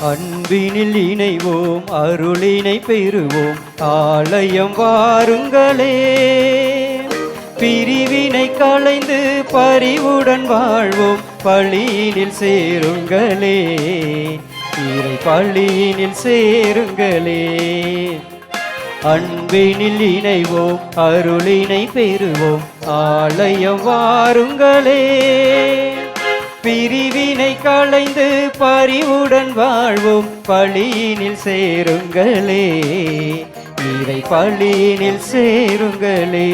அன்பினில் இணைவோம், அருளினை பெறுவோம், ஆலயம் வாருங்களே. பிரிவினை களைந்து பரிவுடன் வாழ்வோம், பள்ளியினில் சேருங்களே. இறை பள்ளியினில் சேருங்களே. அன்பினில் இணைவோம், அருளினை பெறுவோம், ஆலயம் வாருங்களே. பிரிவினை களைந்து பரிவுடன் வாழ்வோம், பள்ளியினில் சேருங்களே. இறை பள்ளியினில் சேருங்களே.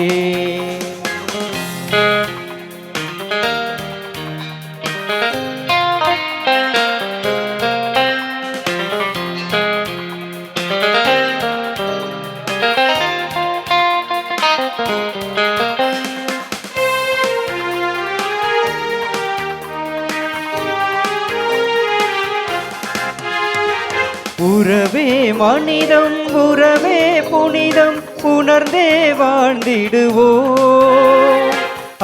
உறவே மனிதம், உறவே புனிதம், உணர்ந்தே வாழ்ந்திடுவோம்.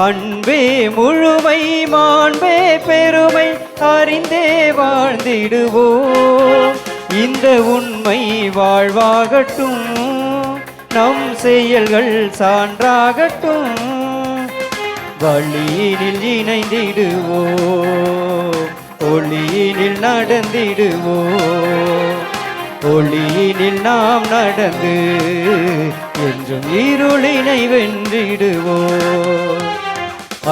அன்பே முழுமை, மாண்பே பெருமை, அறிந்தே வாழ்ந்திடுவோம். இந்த உண்மை வாழ்வாகட்டும், நம் செயல்கள் சான்றாகட்டும். வழியினில் இணைந்திடுவோம், ஒளியினில் நடந்திடுவோம். ஒளியினில் நாம் நடந்து என்றும் இருளினை வென்றிடுவோம்.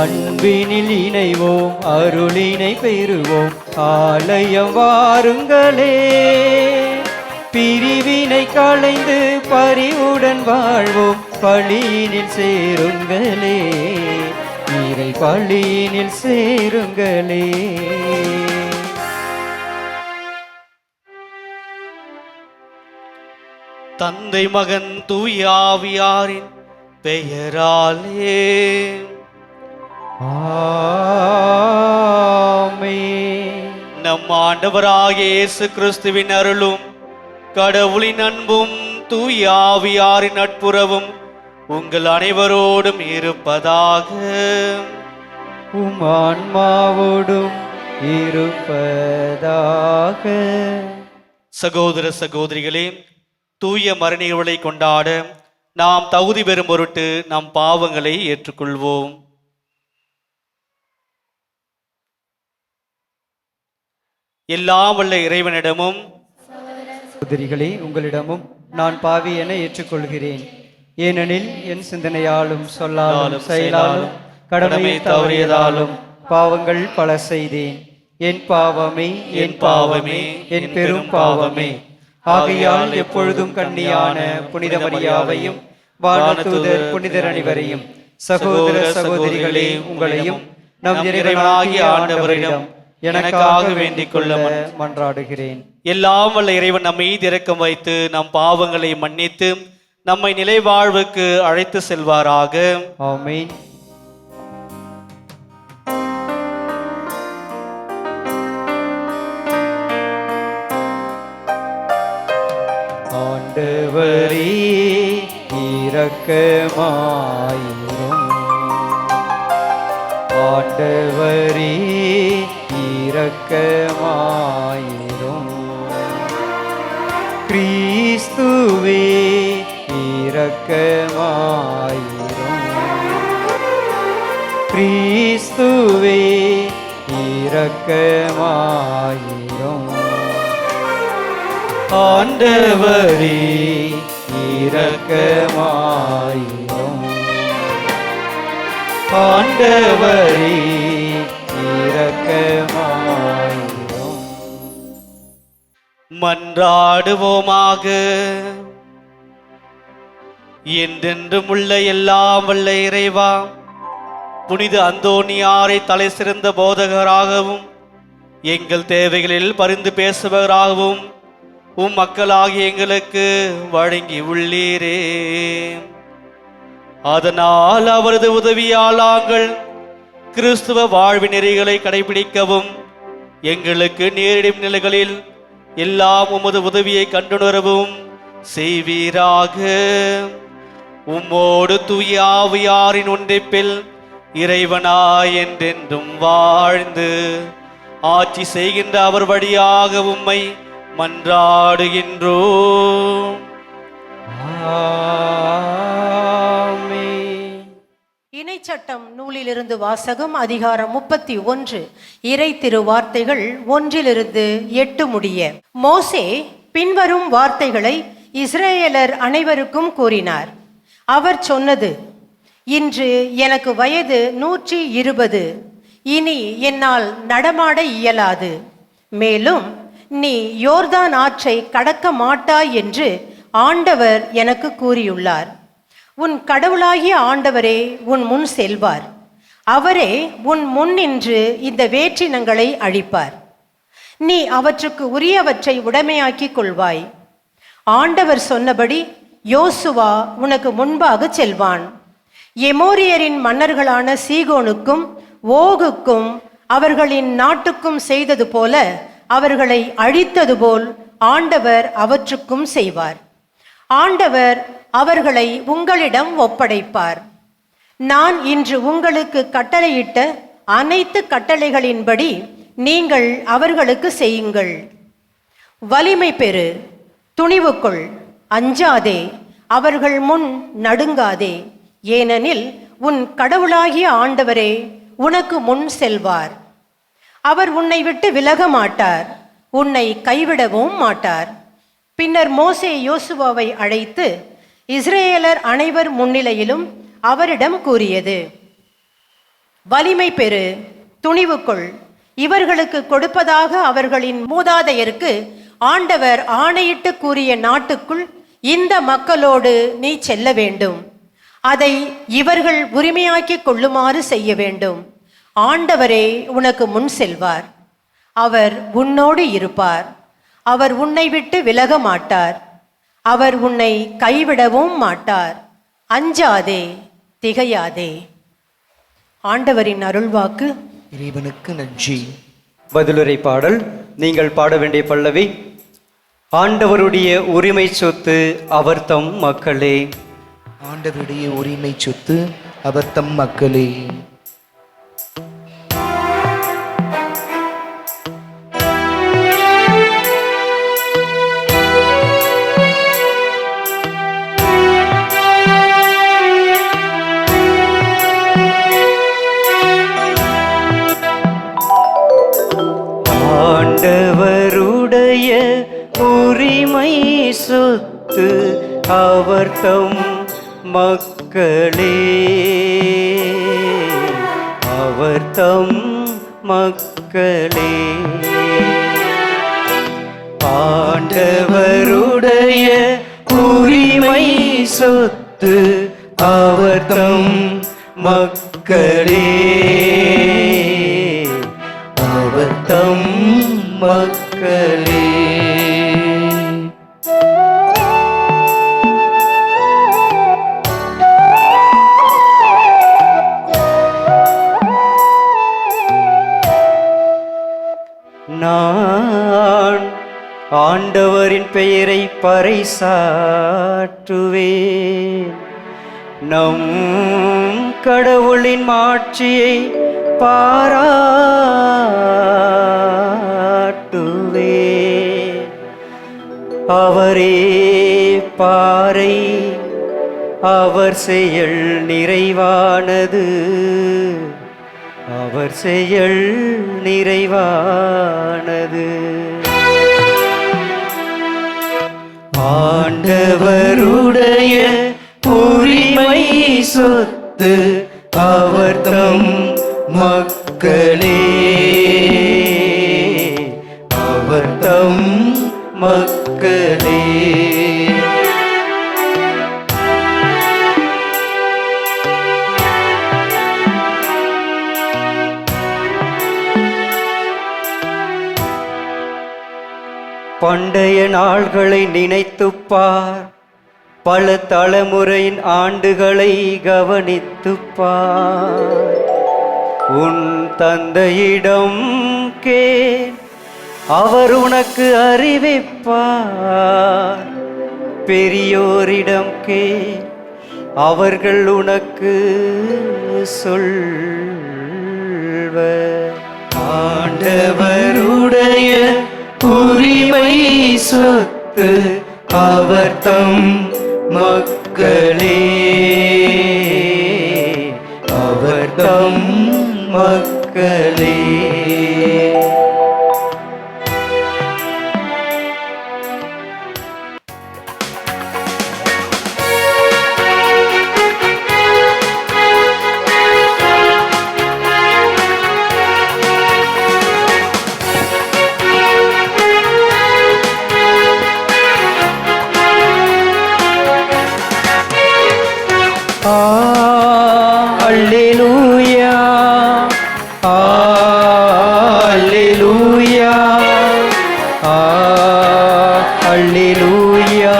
அன்பினில் இணைவோம், அருளினை பெறுவோம், ஆலயம் வாருங்களே. பிரிவினை களைந்து பரிவுடன் வாழ்வோம், பள்ளியினில் சேருங்களே. இறை பள்ளியினில் சேருங்களே. தந்தை மகன் தூய ஆவியாரின் பெயராலே ஆமென். நம் ஆண்டவராகிய இயேசு கிறிஸ்துவின் அருளும் கடவுளின் அன்பும் தூய ஆவியாரின் நட்புறவும் உங்கள் அனைவரோடும் இருப்பதாக. உம் ஆன்மாவோடும் இருப்பதாக. சகோதர சகோதரிகளே, தூய மறைநிகழ்வுகளை கொண்டாட நாம் தகுதி பெறும் பொருட்டு நம் பாவங்களை ஏற்றுக்கொள்வோம். எல்லாம் வல்ல இறைவனிடமும் சகோதரிகளே, உங்களிடமும் நான் பாவி என ஏற்றுக்கொள்கிறேன். ஏனெனில் என் சிந்தனையாலும் சொல்லாலும் செயலாலும் கடமை தவறியதாலும் பாவங்கள் பல செய்தேன். என் பாவமே, என் பாவமே, என் பெரும் பாவமே. ஆகையால் எப்பொழுதும் கன்னியான புனித மரியாவையும் வானதூதர் புனிதர் அனைவரையும், சகோதர சகோதரிகளே உங்களையும் நம் இறைவனாகிய ஆண்டவரிடம் எனக்காக வேண்டிக் கொள்ள மன்றாடுகிறேன். எல்லாம் வல்ல இறைவன் நம்மை இரக்கம் வைத்து நம் பாவங்களை மன்னித்து நம்மை நிலை வாழ்வுக்கு அழைத்து செல்வாராக. ஆமென். ஆண்டவரே இரக்கமாயிரும். ஆண்டவரே இரக்கமாயிரும். கிறிஸ்துவே இரக்கமாயிரும். கிறிஸ்துவே இரக்கமாயிரும். ஆண்டவரே இரக்கமாயிரும். ஆண்டவரே இரக்கமாயிரும். மன்றாடுவோமாக. என்றென்றும் உள்ள எல்லாம் வல்ல இறைவா, புனித அந்தோனியாரை தலை சிறந்த போதகராகவும் எங்கள் தேவைகளில் பரிந்து பேசுபவராகவும் உம் மக்களாகிய எங்களுக்கு வழங்கி உள்ளீரே. அதனால் அவரது உதவியால் நாங்கள் கிறிஸ்துவ வாழ்வின் நெறிகளை கடைபிடிக்கவும் எங்களுக்கு நேரிடும் நிலைகளில் எல்லாம் உமது உதவியை கண்டுணரவும் செய்வீராக. உம்மோடு தூய ஆவியாரின் ஒன்றிப்பில் இறைவனாய் என்றென்றும் வாழ்ந்து ஆட்சி செய்கின்ற அவர் வழியாக உம்மை மன்றாடுகின்றோம். ஆமென். இணைச்சட்டம் நூலிலிருந்து வாசகம். அதிகாரம் 31. இறை திருவார்த்தைகள் 1-8 முடிய. மோசே பின்வரும் வார்த்தைகளை இஸ்ரேலர் அனைவருக்கும் கூறினார். அவர் சொன்னது: இன்று எனக்கு வயது 120. இனி என்னால் நடமாட இயலாது. மேலும் நீ யோர்தான் ஆற்றை கடக்க மாட்டாய் என்று ஆண்டவர் எனக்கு கூறியுள்ளார். உன் கடவுளாகிய ஆண்டவரே உன் முன் செல்வார். அவரே உன் முன் நின்று இந்த வேற்றினங்களை அழிப்பார். நீ அவற்றுக்கு உரியவற்றை உடைமையாக்கிக் கொள்வாய். ஆண்டவர் சொன்னபடி யோசுவா உனக்கு முன்பாக செல்வான். எமோரியரின் மன்னர்களான சீகோனுக்கும் ஓகுக்கும் அவர்களின் நாட்டுக்கும் செய்தது போல அவர்களை அழித்தது போல் ஆண்டவர் அவற்றுக்கும் செய்வார். ஆண்டவர் அவர்களை உங்களிடம் ஒப்படைப்பார். நான் இன்று உங்களுக்கு கட்டளையிட்ட அனைத்து கட்டளைகளின்படி நீங்கள் அவர்களுக்கு செய்யுங்கள். வலிமை பெறு, துணிவு கொள், அஞ்சாதே, அவர்கள் முன் நடுங்காதே. ஏனெனில் உன் கடவுளாகிய ஆண்டவரே உனக்கு முன் செல்வார். அவர் உன்னை விட்டு விலக மாட்டார், உன்னை கைவிடவும் மாட்டார். பின்னர் மோசே யோசுவாவை அழைத்து இஸ்ரேலர் அனைவர் முன்னிலையிலும் அவரிடம் கூறியது: வலிமை பெறு, துணிவு கொள். இவர்களுக்கு கொடுப்பதாக அவர்களின் மூதாதையருக்கு ஆண்டவர் ஆணையிட்டு கூறிய நாட்டுக்குள் இந்த மக்களோடு நீ செல்ல வேண்டும். அதை இவர்கள் உரிமையாக்கிக் கொள்ளுமாறு செய்ய வேண்டும். ஆண்டவரே உனக்கு முன் செல்வார். அவர் உன்னோடு இருப்பார். அவர் உன்னை விட்டு விலக மாட்டார். அவர் உன்னை கைவிடவும் மாட்டார். அஞ்சாதே, திகையாதே. ஆண்டவரின் அருள்வாக்கு. இறைவனுக்கு நன்றி. பதிலுரை பாடல். நீங்கள் பாட வேண்டிய பல்லவி: ஆண்டவருடைய உரிமை சொத்து அவர் தம் மக்களே. ஆண்டவருடைய உரிமை சொத்து அவர் தம் மக்களே. ஆண்டவருடைய உரிமை சொத்து அவர் தம் மக்களே. அவர் தம் மக்களே. ஆண்டவருடைய உரிமை சொத்து அவர் தம் மக்களே. அவர் தம் மக்களே. நான் ஆண்டவரின் பெயரை பறைசாற்றுவேன். நம் கடவுளின் மாட்சியை பாராட்டுவேன். அவரே பாறை, அவர் செயல் நிறைவானது. அவர் செயல் நிறைவானது. ஆண்டவருடைய உரிமை சொத்து அவர் தம் மக்களே. அவர் தம் மக்களே. பண்டைய நாள்களை நினைத்துப்பார், பல தலைமுறையின் ஆண்டுகளை கவனித்துப்பார். உன் தந்தையிடம் கேள், அவர் உனக்கு அறிவிப்பார். பெரியோரிடம் கேள், அவர்கள் உனக்கு சொல்வர். ஆண்டவருடைய உரிமை சொத்து அவர் தம் மக்களே, அவர் தம் மக்களே. அல்லேலூயா, அல்லேலூயா, அல்லேலூயா,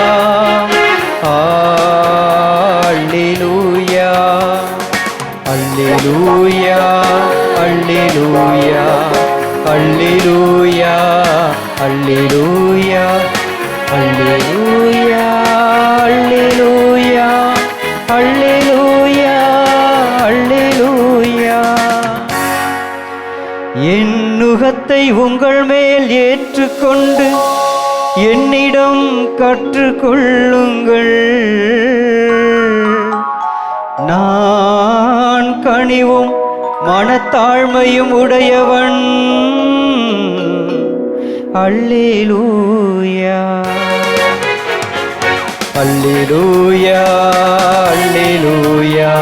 அல்லேலூயா, அல்லேலூயா, அல்லேலூயா, அல்லேலூயா, அல்லேலூயா, அல்லேலூயா, அல்லேலூயா, அல்லேலூயா, அல்லேலூயா. என் நுகத்தை உங்கள் மேல் ஏற்றுக்கொண்டு என்னிடம் கற்றுக்கொள்ளுங்கள். நான் கனிவும் மனத்தாழ்மையும் உடையவன். அல்லேலூயா, அல்லேலூயா, அல்லேலூயா,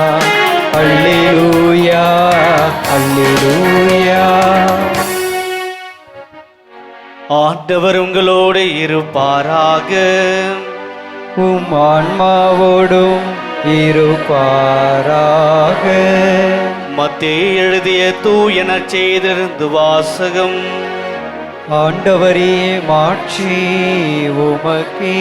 அல்லேலூயா, அல்லேலூயா. ஆண்டவர் உங்களோடு இருப்பாராக. உம் ஆன்மாவோடும் இருப்பாராக. மத்தேயு எழுதிய தூய நற்செய்தியிலிருந்து வாசகம். ஆண்டவரே, மாட்சி உமக்கே.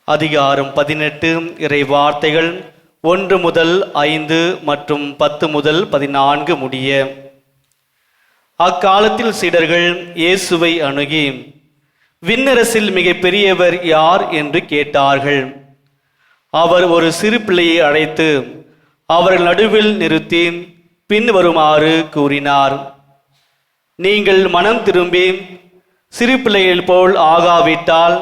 அதிகாரம் 18 இறை வார்த்தைகள் 1 முதல் 5 மற்றும் 10 முதல் 14 முடிய. அக்காலத்தில் சீடர்கள் இயேசுவை அணுகி, விண்ணரசில் மிக பெரியவர் யார் என்று கேட்டார்கள். அவர் ஒரு சிறு பிள்ளையை அழைத்து அவர்கள் நடுவில் நிறுத்தி பின்வருமாறு கூறினார். நீங்கள் மனம் திரும்பி சிறு பிள்ளைகள் போல் ஆகாவிட்டால்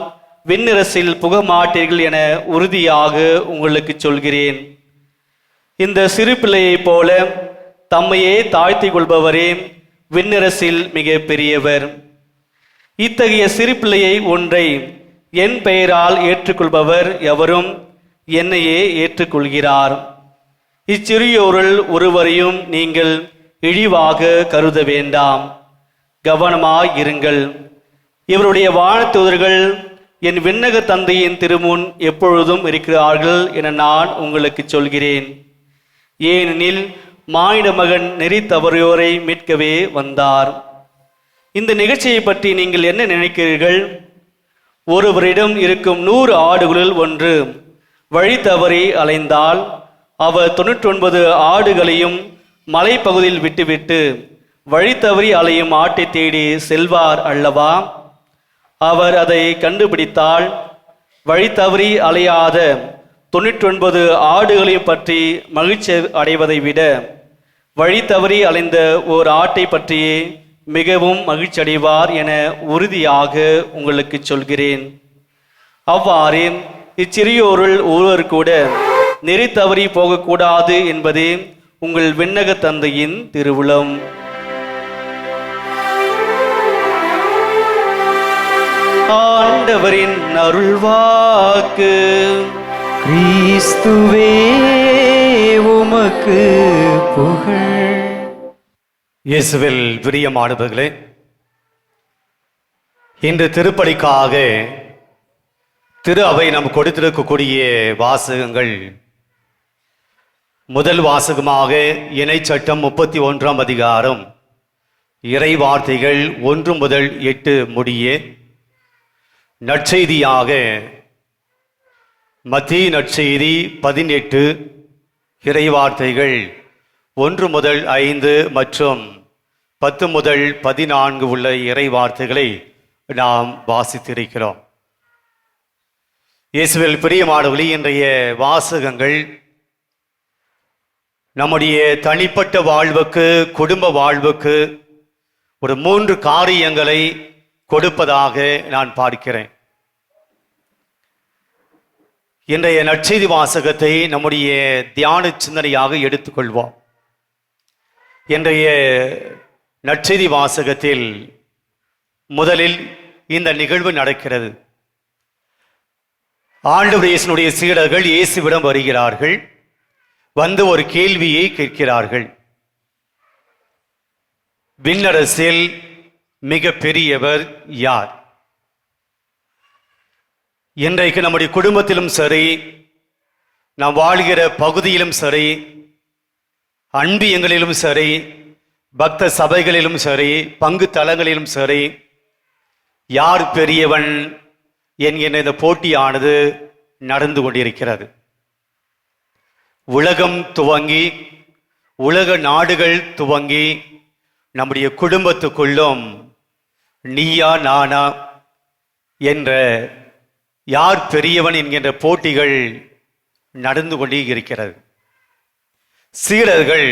விண்ணரசில் புக மாட்டீர்கள் என உறுதியாக உங்களுக்கு சொல்கிறேன். இந்த சிறு பிள்ளையைப் போல தம்மையே தாழ்த்தி கொள்பவரே விண்ணரசில் மிக பெரியவர். இத்தகைய சிறு பிள்ளையை ஒன்றை என் பெயரால் ஏற்றுக்கொள்பவர் எவரும் என்னையே ஏற்றுக்கொள்கிறார். இச்சிறியோருள் ஒருவரையும் நீங்கள் இழிவாக கருத வேண்டாம். கவனமாயிருங்கள். இவருடைய வானதூதர்கள் என் விண்ணக தந்தையின் திருமுன் எப்பொழுதும் இருக்கிறார்கள் என நான் உங்களுக்கு சொல்கிறேன். ஏனெனில் மானிட மகன் நெறி தவறியோரை மீட்கவே வந்தார். இந்த நிகழ்ச்சியை பற்றி நீங்கள் என்ன நினைக்கிறீர்கள்? ஒருவரிடம் இருக்கும் 100 ஆடுகளில் ஒன்று வழி தவறி அலைந்தால் அவர் 99 ஆடுகளையும் மலைப்பகுதியில் விட்டுவிட்டு வழி தவறி அலையும் ஆட்டை தேடி செல்வார் அல்லவா? அவர் அதை கண்டுபிடித்தால் வழி தவறி அலையாத 99 ஆடுகளையும் பற்றி மகிழ்ச்சி அடைவதை விட வழி தவறி அலைந்த ஓர் ஆட்டை பற்றியே மிகவும் மகிழ்ச்சி அடைவார் என உறுதியாக உங்களுக்கு சொல்கிறேன். அவ்வாறே இச்சிறியோருள் ஒருவர் கூட நெறி தவறி போகக்கூடாது என்பதே உங்கள் விண்ணக தந்தையின் திருவுளம். ஆண்டவரின் அருள்வாக்கு. கிறிஸ்துவே உமக்கு புகழ். இயேசுவில் பிரியமானவர்களே, இன்று திருப்பலிக்காக திரு அவை நாம் கொடுத்திருக்கக்கூடிய வாசகங்கள், முதல் வாசகமாக இணைச்சட்டம் 31ஆம் அதிகாரம் இறை வார்த்தைகள் 1 முதல் 8 முடிய. நற்செய்தியாக மத்தேயு நற்செய்தி 18 இறைவார்த்தைகள் 1 முதல் 5 மற்றும் 10 முதல் 14 உள்ள இறைவார்த்தைகளை நாம் வாசித்திருக்கிறோம். இயேசுவில் பிரியமானவர்களே, இன்றைய வாசகங்கள் நம்முடைய தனிப்பட்ட வாழ்வுக்கு, குடும்ப வாழ்வுக்கு ஒரு 3 காரியங்களை கொடுப்பதாக நான் பார்க்கிறேன். இன்றைய நற்செய்தி வாசகத்தை நம்முடைய தியான சிந்தனையாக எடுத்துக்கொள்வோம். இன்றைய நற்செய்தி வாசகத்தில் முதலில் இந்த நிகழ்வு நடக்கிறது. ஆண்டவர் இயேசுனுடைய சீடர்கள் இயேசுவிடம் வருகிறார்கள். வந்து ஒரு கேள்வியை கேட்கிறார்கள். விண்ணரசில் மிக பெரியவர் யார்? இன்றைக்கு நம்முடைய குடும்பத்திலும் சரி, நாம் வாழ்கிற பகுதியிலும் சரி, அன்பியங்களிலும் சரி, பக்த சபைகளிலும் சரி, பங்கு தலங்களிலும் சரி, யார் பெரியவன் என்கிற இந்த போட்டியானது நடந்து கொண்டிருக்கிறது. உலகம் துவங்கி, உலக நாடுகள் துவங்கி, நம்முடைய குடும்பத்துக்குள்ளும் நீயா நானா என்ற யார் பெரியவன் என்கின்ற போட்டிகள் நடந்து கொண்டே இருக்கிறது. சீடர்கள்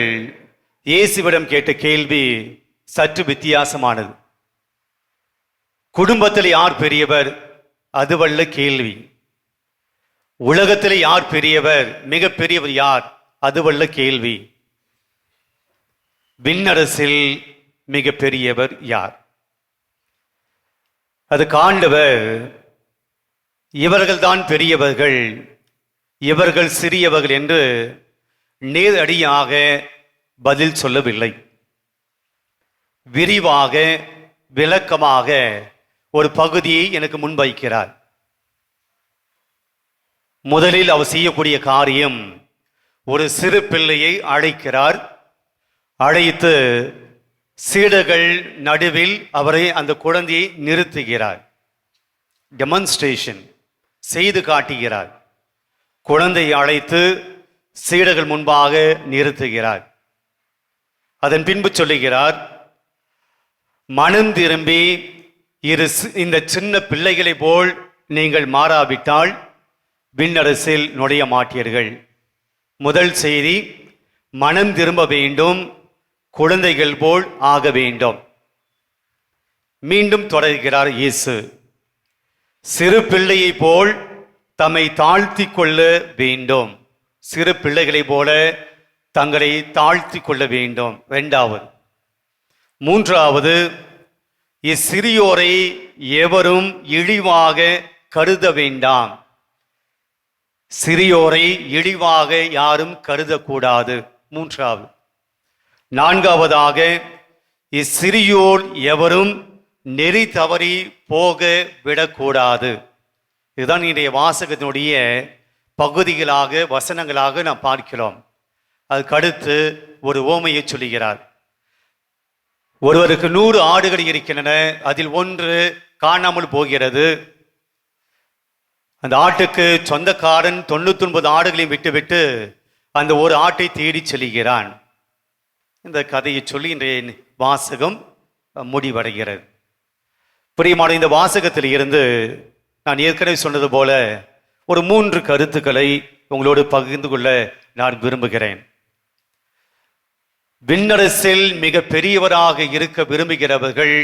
இயேசுவிடம் கேட்ட கேள்வி சற்று வித்தியாசமானது. குடும்பத்தில் யார் பெரியவர்? அதுவல்ல கேள்வி. உலகத்தில் யார் பெரியவர், மிக பெரியவர் யார்? அதுவல்ல கேள்வி. விண்ணரசில் மிக பெரியவர் யார்? அது ஆண்டவர் இவர்கள்தான் பெரியவர்கள், இவர்கள் சிறியவர்கள் என்று நேரடியாக பதில் சொல்லவில்லை. விரிவாக, விளக்கமாக ஒரு பகுதியை எனக்கு முன்வைக்கிறார். முதலில் அவர் செய்யக்கூடிய காரியம், ஒரு சிறு பிள்ளையை அழைக்கிறார். அழைத்து சீடர்கள் நடுவில் அவரை, அந்த குழந்தையை நிறுத்துகிறார். டெமான்ஸ்ட்ரேஷன் செய்து காட்டுகிறார். குழந்தையை அழைத்து சீடர்கள் முன்பாக நிறுத்துகிறார். அதன் பின்பு சொல்லுகிறார், மனம் திரும்பி இந்த சின்ன பிள்ளைகளை போல் நீங்கள் மாறாவிட்டால் விண்ணரசில் நுழைய மாட்டீர்கள். முதல் செய்தி, மனம் திரும்ப வேண்டும், குழந்தைகள் போல் ஆக வேண்டும். மீண்டும் தொடர்கிறார் இயேசு, சிறு பிள்ளையை போல் தம்மை தாழ்த்தி கொள்ள வேண்டும். சிறு பிள்ளைகளை போல தங்களை தாழ்த்தி கொள்ள வேண்டும். 2வது. 3வது, இச்சிறியோரை எவரும் இழிவாக கருத வேண்டாம். சிறியோரை இழிவாக யாரும் கருதக்கூடாது. 3வது. 4வதாக, இச்சிறியோர் எவரும் நெறி தவறி போக விடக்கூடாது. இதுதான் இன்றைய வாசகத்தினுடைய பகுதிகளாக, வசனங்களாக நாம் பார்க்கிறோம். அதுக்கடுத்து ஒரு ஓமையை சொல்லுகிறார். ஒருவருக்கு 100 ஆடுகள் இருக்கின்றன, அதில் ஒன்று காணாமல் போகிறது. அந்த ஆட்டுக்கு சொந்தக்காரன் 99 ஆடுகளையும் விட்டுவிட்டு அந்த ஒரு ஆட்டை தேடி செல்கிறான். இந்த கதையை சொல்லி இன்றைய வாசகம் முடிவடைகிறது. பிரியமான, இந்த வாசகத்தில் இருந்து நான் ஏற்கனவே சொன்னது போல ஒரு 3 கருத்துக்களை உங்களோடு பகிர்ந்து கொள்ள நான் விரும்புகிறேன். விண்ணரசில் மிக பெரியவராக இருக்க விரும்புகிறவர்கள்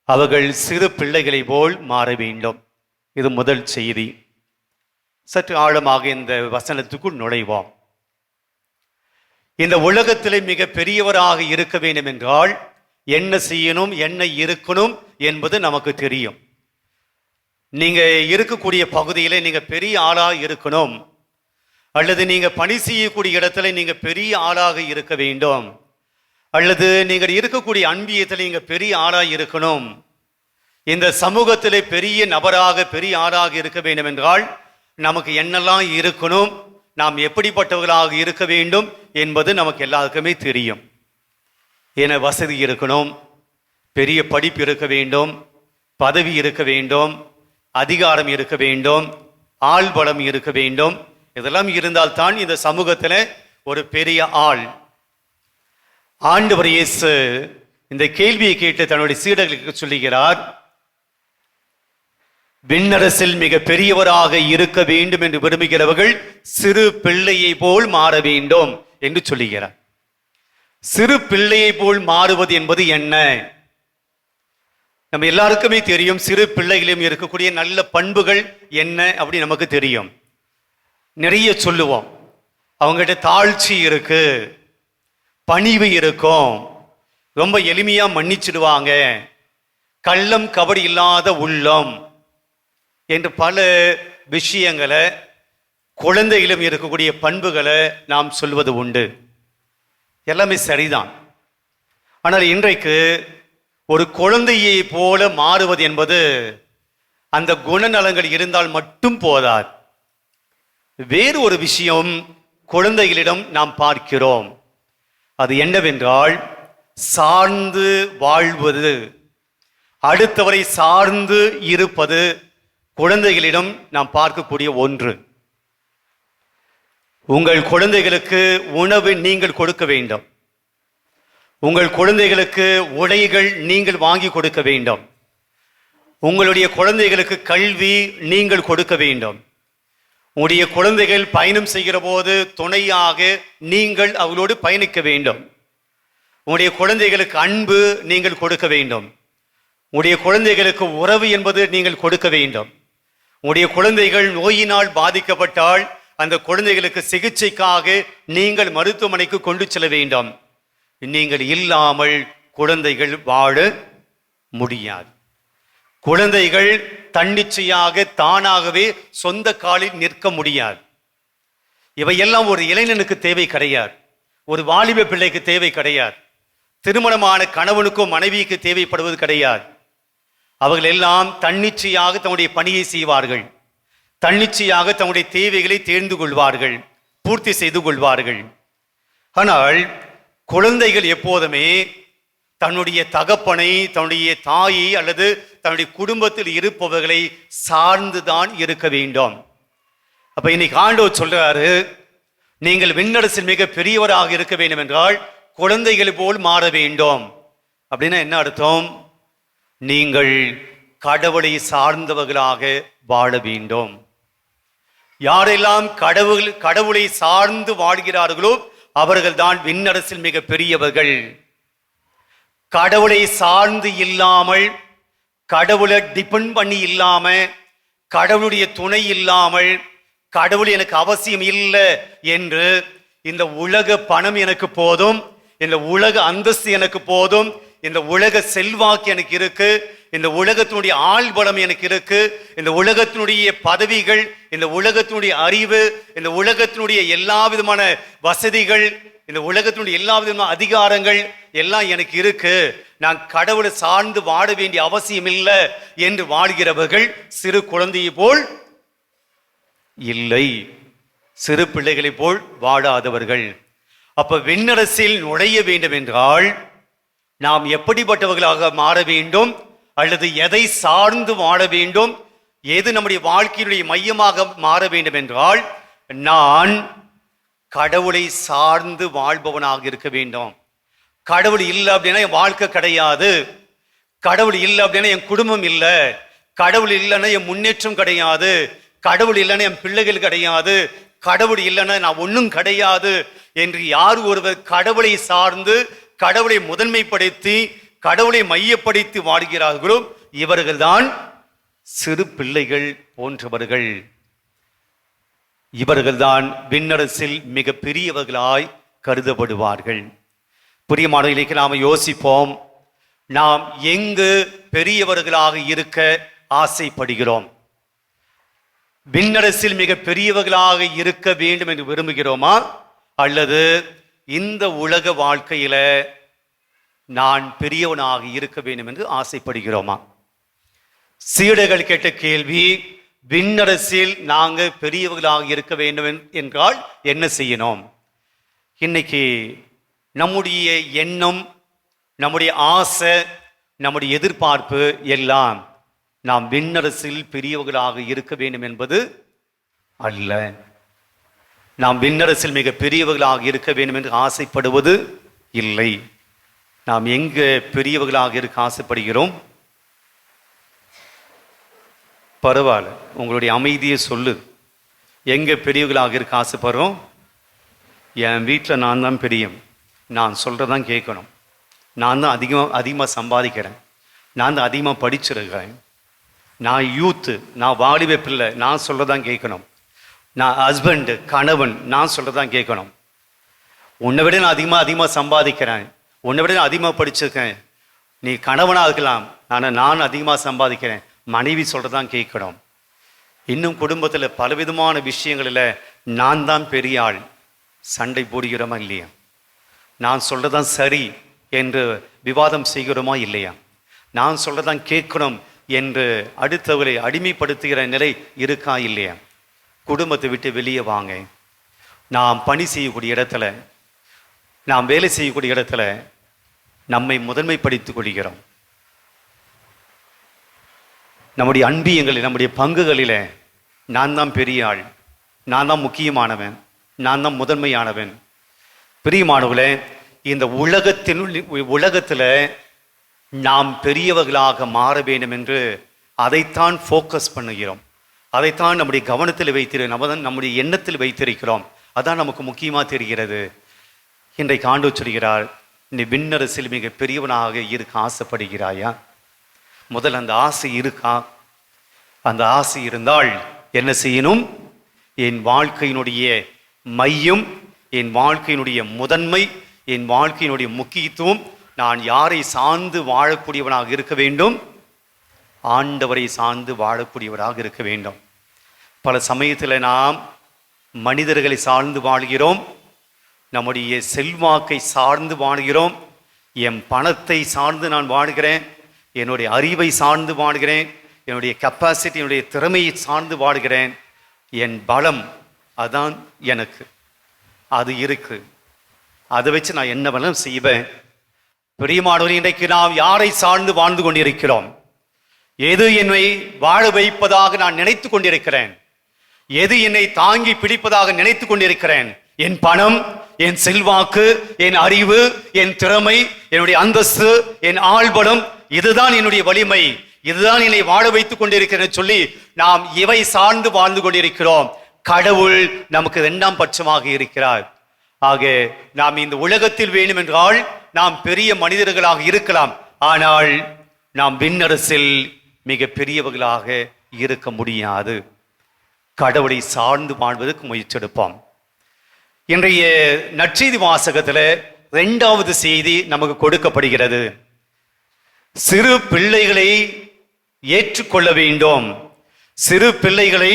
அவர்கள் சிறு பிள்ளைகளை போல் மாற வேண்டும். இது முதல் செய்தி. சற்று ஆழமாக இந்த வசனத்துக்குள் நுழைவோம். இந்த உலகத்திலே மிக பெரியவராக இருக்க வேண்டும் என்றால் என்ன செய்யணும், என்ன இருக்கணும் என்பது நமக்கு தெரியும். நீங்க இருக்கக்கூடிய பகுதியிலே நீங்க பெரிய ஆளாக இருக்கணும், அல்லது நீங்க பணி செய்யக்கூடிய இடத்துல நீங்க பெரிய ஆளாக இருக்க வேண்டும், அல்லது நீங்கள் இருக்கக்கூடிய அன்பியத்தில் நீங்க பெரிய ஆளாக இருக்கணும். இந்த சமூகத்திலே பெரிய நபராக, பெரிய ஆளாக இருக்க வேண்டும் என்றால் நமக்கு என்னெல்லாம் இருக்கணும், நாம் எப்படிப்பட்டவர்களாக இருக்க வேண்டும் என்பது நமக்கு எல்லாருக்குமே தெரியும். என வசதி இருக்கணும், பெரிய படிப்பு இருக்க வேண்டும், பதவி இருக்க வேண்டும், அதிகாரம் இருக்க வேண்டும், ஆள்பலம் இருக்க வேண்டும். இதெல்லாம் இருந்தால்தான் இந்த சமூகத்தில் ஒரு பெரிய ஆள். ஆண்டவர் இயேசு இந்த கேள்வியை கேட்டு தன்னுடைய சீடர்களுக்கு சொல்லுகிறார், விண்ணரசில் மிக பெரியவராக இருக்க வேண்டும் என்று விரும்புகிறவர்கள் சிறு பிள்ளையை போல் மாற வேண்டும் என்று சொல்லுகிறார். சிறு பிள்ளையை போல் மாறுவது என்பது என்ன? நம்ம எல்லாருக்குமே தெரியும், சிறு பிள்ளைகளிலும் இருக்கக்கூடிய நல்ல பண்புகள் என்ன அப்படி நமக்கு தெரியும். நிறைய சொல்லுவோம். அவங்ககிட்ட தாழ்ச்சி இருக்கு, பணிவு இருக்கும், ரொம்ப எளிமையா மன்னிச்சிடுவாங்க, கள்ளம் கபடி இல்லாத உள்ளம் என்று பல விஷயங்களை, குழந்தையிலும் இருக்கக்கூடிய பண்புகளை நாம் சொல்வது உண்டு. எல்லாமே சரிதான். ஆனால் இன்றைக்கு ஒரு குழந்தையை போல மாறுவது என்பது அந்த குணநலங்கள் இருந்தால் மட்டும் போதாது. வேறு ஒரு விஷயம் குழந்தைகளிடம் நாம் பார்க்கிறோம். அது என்னவென்றால் சார்ந்து வாழ்வது, அடுத்தவரை சார்ந்து இருப்பது குழந்தைகளிடம் நாம் பார்க்கக்கூடிய ஒன்று. உங்கள் குழந்தைகளுக்கு உணவு நீங்கள் கொடுக்க வேண்டும். உங்கள் குழந்தைகளுக்கு உடைகள் நீங்கள் வாங்கி கொடுக்க வேண்டும். உங்களுடைய குழந்தைகளுக்கு கல்வி நீங்கள் கொடுக்க வேண்டும். உங்களுடைய குழந்தைகள் பயணம் செய்கிற போது துணையாக நீங்கள் அவர்களோடு பயணிக்க வேண்டும். உங்களுடைய குழந்தைகளுக்கு அன்பு நீங்கள் கொடுக்க வேண்டும். உங்களுடைய குழந்தைகளுக்கு உறவு என்பது நீங்கள் கொடுக்க வேண்டும். உங்களுடைய குழந்தைகள் நோயினால் பாதிக்கப்பட்டால் அந்த குழந்தைகளுக்கு சிகிச்சைக்காக நீங்கள் மருத்துவமனைக்கு கொண்டு செல்ல வேண்டும். நீங்கள் இல்லாமல் குழந்தைகள் வாழ முடியாது. குழந்தைகள் தன்னிச்சையாக தானாகவே சொந்த காலில் நிற்க முடியாது. இவையெல்லாம் ஒரு இளைஞனுக்கு தேவை கிடையாது, ஒரு வாலிப பிள்ளைக்கு தேவை கிடையாது, திருமணமான கணவனுக்கோ மனைவிக்கு தேவைப்படுவது கிடையாது. அவர்கள் எல்லாம் தன்னிச்சையாக தன்னுடைய பணியை செய்வார்கள், தன்னிச்சையாக தன்னுடைய தேவைகளை தேர்ந்து கொள்வார்கள், பூர்த்தி செய்து கொள்வார்கள். ஆனால் குழந்தைகள் எப்போதுமே தன்னுடைய தகப்பனை, தன்னுடைய தாயை அல்லது தன்னுடைய குடும்பத்தில் இருப்பவர்களை சார்ந்துதான் இருக்க வேண்டும். அப்ப இன்னைக்கு ஆண்டவர் சொல்றாரு, நீங்கள் விண்ணரசில் மிக பெரியவராக இருக்க வேண்டும் என்றால் குழந்தைகள் போல் மாற வேண்டும். அப்படின்னா என்ன அர்த்தம்? நீங்கள் கடவுளை சார்ந்தவர்களாக வாழ வேண்டும். யாரெல்லாம் கடவுளை சார்ந்து வாழ்கிறார்களோ அவர்கள் தான் விண்ணரசில் மிக பெரியவர்கள். கடவுளை சார்ந்து இல்லாமல், கடவுளை டிபெண்ட் பண்ணி இல்லாம, கடவுளுடைய துணை இல்லாமல், கடவுள் எனக்கு அவசியம் இல்லை என்று இந்த உலக பணம் எனக்கு போதும், இந்த உலக அந்தஸ்து எனக்கு போதும், இந்த உலக செல்வாக்கு எனக்கு இருக்கு, இந்த உலகத்தினுடைய ஆள்பலம் எனக்கு இருக்கு, இந்த உலகத்தினுடைய பதவிகள், இந்த உலகத்தினுடைய அறிவு, இந்த உலகத்தினுடைய எல்லா விதமான வசதிகள், இந்த உலகத்தினுடைய எல்லா விதமான அதிகாரங்கள் எல்லாம் எனக்கு இருக்கு, நான் கடவுளை சார்ந்து வாழ வேண்டிய அவசியம் இல்லை என்று வாழ்கிறவர்கள் சிறு குழந்தையை போல் இல்லை, சிறு பிள்ளைகளை போல் வாழாதவர்கள். அப்ப விண்ணரசில் நுழைய வேண்டும் என்றால் நாம் எப்படிப்பட்டவர்களாக மாற வேண்டும், அல்லது எதை சார்ந்து வாழ வேண்டும், எது நம்முடைய வாழ்க்கையினுடைய மையமாக மாற வேண்டும் என்றால் நான் கடவுளை சார்ந்து வாழ்பவனாக இருக்க வேண்டும். கடவுள் இல்லை அப்படின்னா என் வாழ்க்கை கிடையாது, கடவுள் இல்லை அப்படின்னா என் குடும்பம் இல்லை, கடவுள் இல்லைன்னா என் முன்னேற்றம் கிடையாது, கடவுள் இல்லைன்னா என் பிள்ளைகள் கிடையாது, கடவுள் இல்லைன்னா நான் ஒன்றும் கிடையாது என்று யார் ஒருவர் கடவுளை சார்ந்து கடவுளை முதன்மைப்படுத்தி கடவுளை மையப்படுத்தி வாழ்கிறார்களோ இவர்கள்தான் சிறு பிள்ளைகள் போன்றவர்கள். இவர்கள்தான் விண்ணரசில் மிக பெரியவர்களாய் கருதப்படுவார்கள். பிரியமானவர்களே, நாம் யோசிப்போம், நாம் எங்கு பெரியவர்களாக இருக்க ஆசைப்படுகிறோம்? விண்ணரசில் மிக பெரியவர்களாக இருக்க வேண்டும் என்று விரும்புகிறோமா, அல்லது இந்த உலக வாழ்க்கையில நான் பெரியவனாக இருக்க வேண்டும் என்று ஆசைப்படுகிறோமா? சீடர்கள் கேட்ட கேள்வி, விண்ணரசில் நாங்க பெரியவர்களாக இருக்க வேண்டும் என்றால் என்ன செய்யணும்? இன்னைக்கு நம்முடைய எண்ணம், நம்முடைய ஆசை, நம்முடைய எதிர்பார்ப்பு எல்லாம் நாம் விண்ணரசில் பெரியவர்களாக இருக்க வேண்டும் என்பது அல்ல. நாம் விண்ணரசில் மிக பெரியவர்களாக இருக்க வேண்டும் என்று ஆசைப்படுவது இல்லை. நாம் எங்க பெரியவர்களாக இருக்க ஆசைப்படுகிறோம்? பரவாயில்ல, உங்களுடைய அமைதியை சொல்லு. எங்கே பெரியவர்களாக இருக்க ஆசைப்படுறோம்? என் வீட்டில் நான் தான் பெரியவன், நான் சொல்கிறதான் கேட்கணும். நான் தான் அதிகமாக சம்பாதிக்கிறேன், நான் தான் அதிகமாக படிச்சிருக்கிறேன், நான் யூத்து, நான் வாலிப பிள்ளை, நான் சொல்கிறதான் கேட்கணும். நான் ஹஸ்பண்டு, கணவன், நான் சொல்கிறதான் கேட்கணும். உன்னை விட நான் அதிகமாக சம்பாதிக்கிறேன், உன்னை விட நான் அதிகமாக படிச்சிருக்கேன், நீ கணவனாக இருக்கலாம், ஆனால் நான் அதிகமாக சம்பாதிக்கிறேன், மனைவி சொல்கிறதான் கேட்கணும். இன்னும் குடும்பத்தில் பலவிதமான விஷயங்களில் நான் தான் பெரிய ஆள், சண்டை போடுகிறோமா இல்லையா? நான் சொல்கிறதான் சரி என்று விவாதம் செய்கிறோமா இல்லையா? நான் சொல்கிறதான் கேட்கணும் என்று அடுத்தவரை அடிமைப்படுத்துகிற நிலை இருக்கா இல்லையா? குடும்பத்தை விட்டு வெளியே வாங்க. நாம் பணி செய்யக்கூடிய இடத்துல, நாம் வேலை செய்யக்கூடிய இடத்துல நம்மை முதன்மைப்படுத்திக் கொள்கிறோம். நம்முடைய அன்பியங்களில், நம்முடைய பங்குகளில் நான் தான் பெரிய ஆள், நான் தான் முக்கியமானவன், நான் தான் முதன்மையானவன். பிரியமானவர்களே, இந்த உலகத்தில் நாம் பெரியவர்களாக மாற வேண்டும் என்று அதைத்தான் ஃபோக்கஸ் பண்ணுகிறோம், அதைத்தான் நம்முடைய கவனத்தில் வைத்திருக்கிறோம், நம்முடைய எண்ணத்தில் வைத்திருக்கிறோம். அதான் நமக்கு முக்கியமாக தெரிகிறது. இன்றைக்கு ஆண்டவர் சொல்கிறார், நீ விண்ணரசில் மிக பெரியவனாக இருக்க ஆசைப்படுகிறாயா? முதல் அந்த ஆசை இருக்கா? அந்த ஆசை இருந்தால் என்ன செய்யணும்? என் வாழ்க்கையினுடைய மையம், என் வாழ்க்கையினுடைய முதன்மை, என் வாழ்க்கையினுடைய முக்கியத்துவம், நான் யாரை சார்ந்து வாழக்கூடியவனாக இருக்க வேண்டும்? ஆண்டவரை சார்ந்து வாழக்கூடியவராக இருக்க வேண்டும். பல சமயத்தில் நாம் மனிதர்களை சார்ந்து வாழ்கிறோம், நம்முடைய செல்வாக்கை சார்ந்து வாழ்கிறோம், என் பணத்தை சார்ந்து நான் வாழ்கிறேன், என்னுடைய அறிவை சார்ந்து வாழ்கிறேன், என்னுடைய கெப்பாசிட்டி, என்னுடைய திறமையை சார்ந்து வாழ்கிறேன். என் பலம் அதான் எனக்கு, அது இருக்கு, அதை வச்சு நான் என்ன வேணாலும் செய்வேன். பிரியமானவர், இன்றைக்கு நாம் யாரை சார்ந்து வாழ்ந்து கொண்டிருக்கிறோம்? எது என்னை வாழ வைப்பதாக நான் நினைத்து கொண்டிருக்கிறேன்? எது என்னை தாங்கி பிடிப்பதாக நினைத்து கொண்டிருக்கிறேன்? என் பணம், என் செல்வாக்கு, என் அறிவு, என் திறமை, என்னுடைய அந்தஸ்து, என் ஆள்பலம், இதுதான் என்னுடைய வலிமை, இதுதான் என்னை வாழ வைத்துக் கொண்டிருக்கிறேன் சொல்லி நாம் இவை சார்ந்து வாழ்ந்து கொண்டிருக்கிறோம். கடவுள் நமக்கு இரண்டாம் பட்சமாக இருக்கிறார். ஆக நாம் இந்த உலகத்தில் வேண்டும் என்றால் நாம் பெரிய மனிதர்களாக இருக்கலாம், ஆனால் நாம் விண்ணரசில் மிக பெரியவர்களாக இருக்க முடியாது. கடவுளை சார்ந்து வாழ்வதற்கு முயற்சியெடுப்போம். இன்றைய நற்செய்தி வாசகத்தில் 2வது செய்தி நமக்கு கொடுக்கப்படுகிறது. சிறு பிள்ளைகளை ஏற்றுக்கொள்ள வேண்டும். சிறு பிள்ளைகளை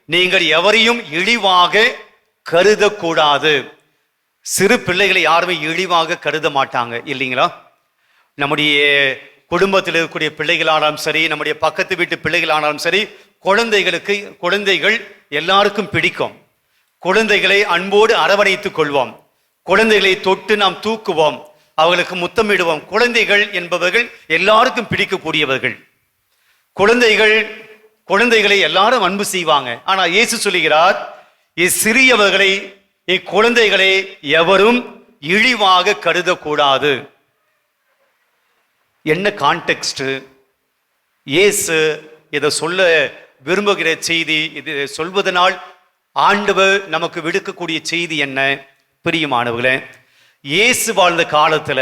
நீங்கள் எவரையும் இழிவாக கருதக்கூடாது. சிறு பிள்ளைகளை யாருமே இழிவாக கருத மாட்டாங்க, இல்லைங்களா? நம்முடைய குடும்பத்தில் இருக்கக்கூடிய பிள்ளைகளானாலும் சரி, நம்முடைய பக்கத்து வீட்டு பிள்ளைகளானாலும் சரி, குழந்தைகள் எல்லாருக்கும் பிடிக்கும். குழந்தைகளை அன்போடு அரவணைத்துக் கொள்வோம், குழந்தைகளை தொட்டு நாம் தூக்குவோம், அவர்களுக்கு முத்தமிடுவோம். குழந்தைகள் என்பவர்கள் எல்லாருக்கும் பிடிக்கக்கூடியவர்கள். குழந்தைகளை எல்லாரும் அன்பு செய்வாங்க. ஆனா இயேசு சொல்லுகிறார், இச்சிறியவர்களை, இக்குழந்தைகளை எவரும் இழிவாக கருதக்கூடாது. என்ன கான்டெக்ஸ்ட்? இயேசு இதை சொல்ல விரும்புகிற செய்தி, இது சொல்வதனால் ஆண்டவர் நமக்கு விடுக்கக்கூடிய செய்தி என்ன? பிரியமானவர்களே, இயேசு வாழ்ந்த காலத்துல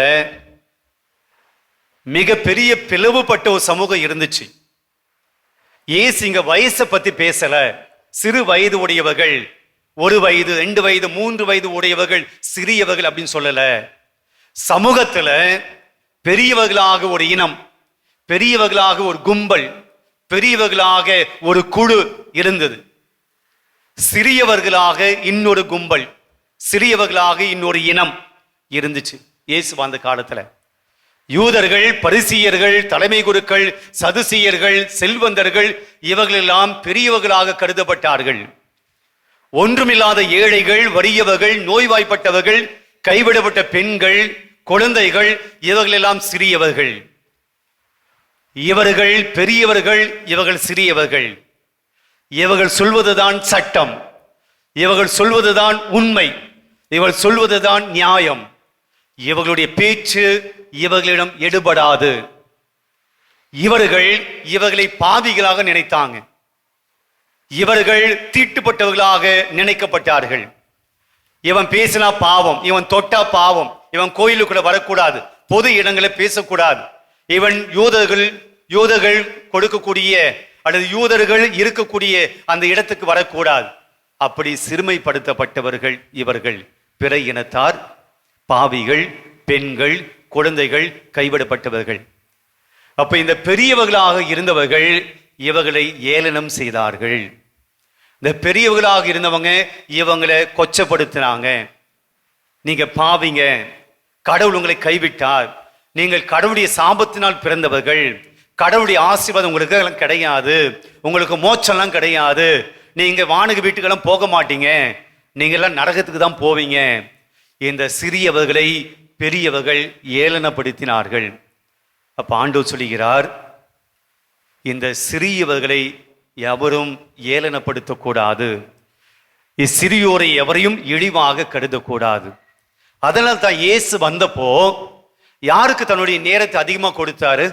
மிக பெரிய பிளவுபட்ட ஒரு சமூகம் இருந்துச்சு. இயேசு இங்க வயசை பத்தி பேசல. சிறு வயது உடையவர்கள், 1 வயது, 2 வயது, 3 வயது உடையவர்கள் சிறியவர்கள் அப்படின்னு சொல்லல. சமூகத்துல பெரியவர்களாக ஒரு இனம், பெரியவர்களாக ஒரு கும்பல், பெரியவர்களாக ஒரு குழு இருந்தது. சிறியவர்களாக இன்னொரு கும்பல், சிறியவர்களாக இன்னொரு இனம் இருந்துச்சு இயேசு வாழ்ந்த காலத்துல. யூதர்கள், பரிசேயர்கள், தலைமை குருக்கள், சதுசேயர்கள், செல்வந்தர்கள், இவர்களெல்லாம் பெரியவர்களாக கருதப்பட்டார்கள். ஒன்றுமில்லாத ஏழைகள், வறியவர்கள், நோய்வாய்ப்பட்டவர்கள், கைவிடப்பட்ட பெண்கள், குழந்தைகள், இவர்களெல்லாம் சிறியவர்கள். இவர்கள் பெரியவர்கள், இவர்கள் சிறியவர்கள். இவர்கள் சொல்வதுதான் சட்டம், இவர்கள் சொல்வதுதான் உண்மை, இவர்கள் சொல்வதுதான் நியாயம். இவர்களுடைய பேச்சு இவர்களிடம் எடுபடாது. இவர்களை பாவிகளாக நினைத்தாங்க. இவர்கள் தீட்டுப்பட்டவர்களாக நினைக்கப்பட்டார்கள். இவன் பேசினா பாவம், இவன் தொட்டா பாவம், இவன் கோயிலுக்குள்ள வரக்கூடாது, பொது இடங்களை பேசக்கூடாது, இவன் யூதர்கள் கொடுக்கக்கூடிய அல்லது யூதர்கள் இருக்கக்கூடிய அந்த இடத்துக்கு வரக்கூடாது. அப்படி சிறுமைப்படுத்தப்பட்டவர்கள் இவர்கள். பிற இனத்தார், பாவிகள், பெண்கள், குழந்தைகள், கைவிடப்பட்டவர்கள். அப்ப இந்த பெரியவர்களாக இருந்தவர்கள் இவர்களை ஏளனம் செய்தார்கள். இந்த பெரியவர்களாக இருந்தவங்க இவங்களை கொச்சப்படுத்தினாங்க. நீங்க பாவிங்க, கடவுள் உங்களை கைவிட்டார், நீங்கள் கடவுளுடைய சாபத்தினால் பிறந்தவர்கள், கடவுளுடைய ஆசீர்வாதம் உங்களுக்கு கிடையாது, உங்களுக்கு மோட்சம்லாம் கிடையாது, நீங்க வானக வீட்டுக்கெல்லாம் போக மாட்டீங்க, நீங்க எல்லாம் நரகத்துக்கு தான் போவீங்க. இந்த சிறியவர்களை பெரியவர்கள் ஏளனப்படுத்தினார்கள். அப்ப ஆண்டவர் சொல்லுகிறார், இந்த சிறியவர்களை எவரும் ஏளனப்படுத்தக்கூடாது, இச்சிறியோரை எவரையும் இழிவாக கருதக்கூடாது. அதனால தான் இயேசு வந்தப்போ யாருக்கு தன்னுடைய நேரத்தை அதிகமா கொடுத்தாரு?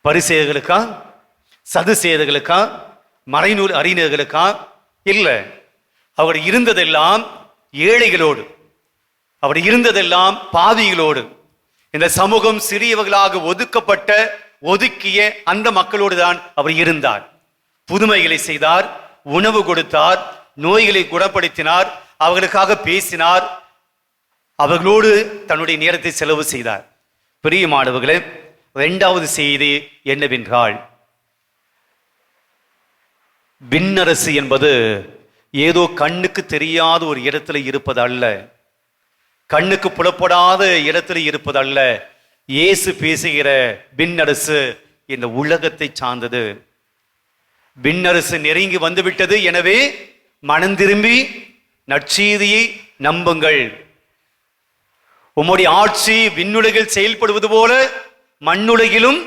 பரிசேயர்களுக்கா, சதுசேயர்களுக்கா, மறைநூல் அறிஞர்களுக்கா? இல்ல, அவர் இருந்ததெல்லாம் ஏழைகளோடு, அவர் இருந்ததெல்லாம் பாவிகளோடு, இந்த சமூகம் சிறியவர்களாக ஒதுக்கிய அந்த மக்களோடு தான் அவர் இருந்தார். புதுமைகளை செய்தார், உணவு கொடுத்தார், நோய்களை குணப்படுத்தினார், அவர்களுக்காக பேசினார், அவர்களோடு தன்னுடைய நேரத்தை செலவு செய்தார். பிரியமானவர்களே, இரண்டாவது செய்தி என்னவென்றால், விண்ணரசு என்பது ஏதோ கண்ணுக்கு தெரியாத ஒரு இடத்துல இருப்பது அல்ல, கண்ணுக்கு புலப்படாத இடத்துல இருப்பது அல்ல. இயேசு பேசுகிற விண்ணரசு இந்த உலகத்தை சார்ந்தது. விண்ணரசு நெருங்கி வந்துவிட்டது, எனவே மனம் திரும்பி நற்செய்தியை நம்புங்கள். உம்முடைய ஆட்சி விண்ணுலகில் செயல்படுவது போல மண்ணுலகிலும்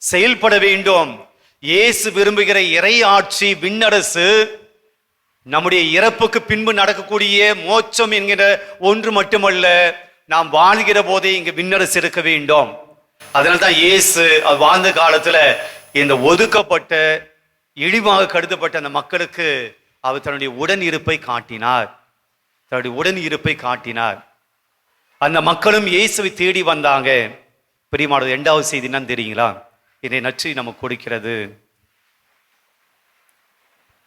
செயல்பட வேண்டும். இயேசு விரும்புகிற இறை ஆட்சி விண்ணரசு நம்முடைய இறப்புக்கு பின்பு நடக்கக்கூடிய மோட்சம் என்கிற ஒன்று மட்டுமல்ல, நாம் வாழ்கிற போதே இங்கு விண்ணரசு இருக்க வேண்டும். அதனால்தான் இயேசு வாழ்ந்த காலத்துல இந்த ஒதுக்கப்பட்ட இழிவாக கருதப்பட்ட அந்த மக்களுக்கு அவர் தன்னுடைய உடன் இருப்பை காட்டினார். அந்த மக்களும் இயேசுவை தேடி வந்தாங்க. பிரியமானது, இரண்டாவது செய்தி என்னன்னு தெரியுங்களா? இதை நச்சு நமக்கு கொடுக்கிறது.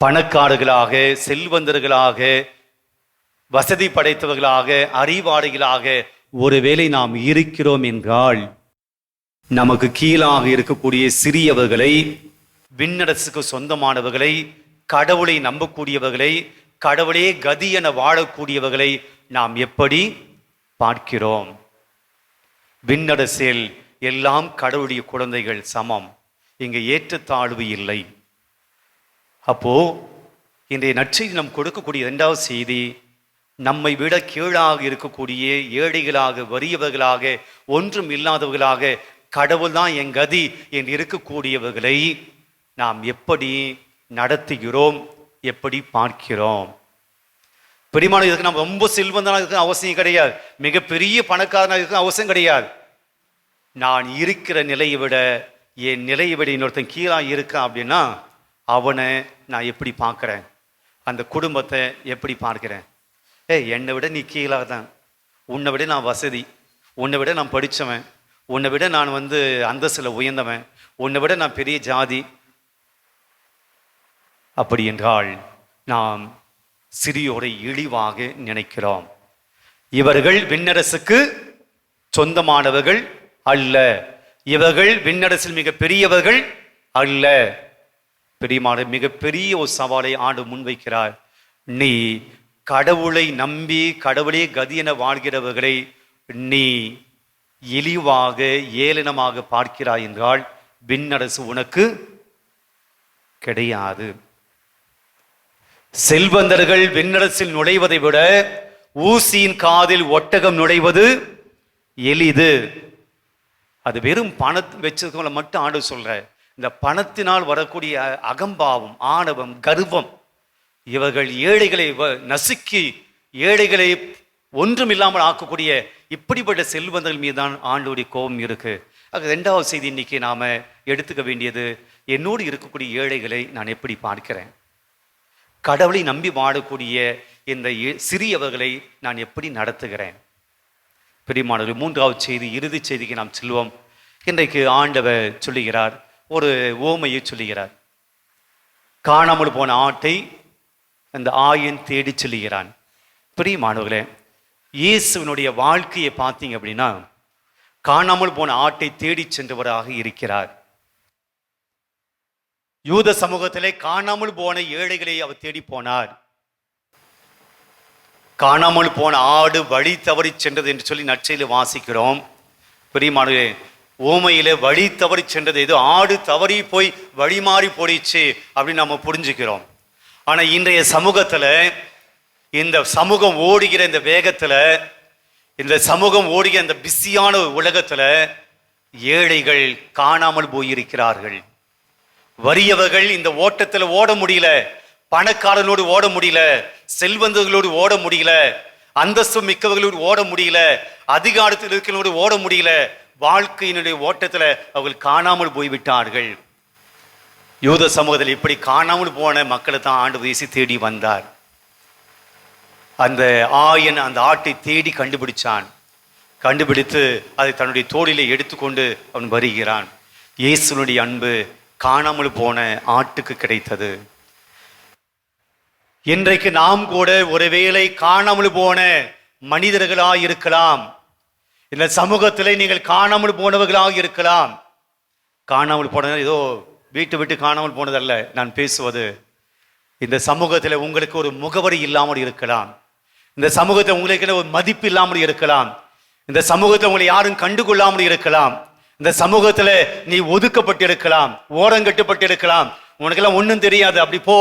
பணக்காரர்களாக, செல்வந்தர்களாக, வசதி படைத்தவர்களாக, அறிவாளிகளாக ஒருவேளை நாம் இருக்கிறோம் என்றால், நமக்கு கீழாக இருக்கக்கூடிய சிறியவர்களை, விண்ணரசுக்கு சொந்தமானவர்களை, கடவுளை நம்பக்கூடியவர்களை, கடவுளே கதி என வாழக்கூடியவர்களை நாம் எப்படி பார்க்கிறோம்? விண்ணரசில் எல்லாம் கடவுளுடைய குழந்தைகள் சமம், இங்கு ஏற்றத்தாழ்வு இல்லை. அப்போ இன்றைய நற்செய்தி நாம் கொடுக்கக்கூடிய இரண்டாவது செய்தி, நம்மை விட கீழாக இருக்கக்கூடிய ஏழைகளாக, வறியவர்களாக, ஒன்றும் இல்லாதவர்களாக, கடவுள் தான் என் கதி என்று இருக்கக்கூடியவர்களை நாம் எப்படி நடத்துகிறோம், எப்படி பார்க்கிறோம்? பெரியமான இதுக்கு நம்ம ரொம்ப செல்வந்தான இதுக்கு அவசியம் கிடையாது, மிகப்பெரிய பணக்காரனாக இதுக்கு அவசியம் கிடையாது. நான் இருக்கிற நிலையை விட, என் நிலையை விட இன்னொருத்தன் கீழாக இருக்கான் அப்படின்னா அவனை நான் எப்படி பார்க்குறேன்? அந்த குடும்பத்தை எப்படி பார்க்கிறேன்? என்னை விட நீ கீழாக தான், உன்னை விட நான் வசதி, உன்னை விட நான் படித்தவன், உன்னை விட நான் அந்தஸ்தில் உயர்ந்தவன், உன்னை விட நான் பெரிய ஜாதி. அப்படி என்றால் நாம் சிறியோரை இழிவாக நினைக்கிறோம். இவர்கள் விண்ணரசுக்கு சொந்தமானவர்கள் அல்ல, இவர்கள் விண்ணரசில் மிக பெரியவர்கள் அல்ல. பெரியமான மிகப்பெரிய ஒரு சவாலை ஆண்டு முன்வைக்கிறார். நீ கடவுளை நம்பி கடவுளே கதி என வாழ்கிறவர்களை நீ இழிவாக ஏளனமாக பார்க்கிறாய் என்றால் விண்ணரசு உனக்கு கிடையாது. செல்வந்தர்கள் விண்ணரசில் நுழைவதை விட ஊசியின் காதில் ஒட்டகம் நுழைவது எளிது. அது வெறும் பணத்தை வச்சதுல மட்டும் ஆண்டு சொல்ற, இந்த பணத்தினால் வரக்கூடிய அகம்பாவம், ஆணவம், கர்வம், இவர்கள் ஏழைகளை நசுக்கி ஏழைகளை ஒன்றும் இல்லாமல் ஆக்கக்கூடிய இப்படிப்பட்ட செல்வந்தர்கள் மீதுதான் ஆண்டோடைய கோபம் இருக்கு. ஆக இரண்டாவது செய்தி இன்னைக்கு நாம எடுத்துக்க வேண்டியது, என்னோடு இருக்கக்கூடிய ஏழைகளை நான் எப்படி பார்க்கிறேன்? கடவுளை நம்பி வாழக்கூடிய இந்த சிறியவர்களை நான் எப்படி நடத்துகிறேன்? பிரியமானவர்களே, மூன்றாவது செய்தி, இறுதி செய்திக்கு நாம் செல்வோம். இன்றைக்கு ஆண்டவர் சொல்லுகிறார், ஒரு ஓமையை சொல்லுகிறார். காணாமல் போன ஆட்டை அந்த ஆயன் தேடி செல்லுகிறான். பிரியமானவர்களே, இயேசுவினுடைய வாழ்க்கையை பார்த்தீங்க அப்படின்னா காணாமல் போன ஆட்டை தேடி சென்றவராக இருக்கிறார். யூத சமூகத்திலே காணாமல் போன ஏழைகளை அவர் தேடி போனார். காணாமல் போன ஆடு வழி தவறி சென்றது என்று சொல்லி நற்செய்தியிலே வாசிக்கிறோம். பிரியமானவர்களே, ஓமையிலே வழி தவறி சென்றது ஏதோ ஆடு தவறி போய் வழி மாறி போயிடுச்சு அப்படின்னு நம்ம புரிஞ்சுக்கிறோம். ஆனா இன்றைய சமூகத்துல, இந்த சமூகம் ஓடுகிற இந்த வேகத்துல, இந்த சமூகம் ஓடுகிற இந்த பிஸியான உலகத்துல ஏழைகள் காணாமல் போயிருக்கிறார்கள். வறியவர்கள் இந்த ஓட்டத்துல ஓட முடியல, பணக்காரனோடு ஓட முடியல, செல்வந்தர்களோடு ஓட முடியல, அந்தஸ்து மிக்கவர்களோடு ஓட முடியல, அதிகாரத்தில் இருக்கிறவர்களோடு ஓட முடியல. வாழ்க்கையினுடைய ஓட்டத்துல அவர்கள் காணாமல் போய்விட்டார்கள். யூத சமூகத்தில் இப்படி காணாமல் போன மக்களை தான் ஆண்டவர் இயேசு தேடி வந்தார். அந்த ஆயன் அந்த ஆட்டை தேடி கண்டுபிடிச்சான். கண்டுபிடித்து அதை தன்னுடைய தோளிலே எடுத்துக்கொண்டு அவன் வருகிறான். இயேசுனுடைய அன்பு காணாமல் போன ஆட்டுக்கு கிடைத்தது. இன்றைக்கு நாம் கூட ஒருவேளை காணாமல் போன மனிதர்களாக இருக்கலாம். இந்த சமூகத்திலே நீங்கள் காணாமல் போனவர்களாக இருக்கலாம். காணாமல் போன ஏதோ வீட்டு விட்டு காணாமல் போனதல்ல நான் பேசுவது. இந்த சமூகத்தில் உங்களுக்கு ஒரு முகவரி இல்லாமல் இருக்கலாம். இந்த சமூகத்தில் உங்களுக்கு ஒரு மதிப்பு இல்லாமல் இருக்கலாம். இந்த சமூகத்தில் உங்களை யாரும் கண்டுகொள்ளாமல் இருக்கலாம். இந்த சமூகத்துல நீ ஒதுக்கப்பட்டு இருக்கலாம், ஓரங்கட்டுப்பட்டு இருக்கலாம். உனக்கெல்லாம் ஒன்றும் தெரியாது, அப்படி போ.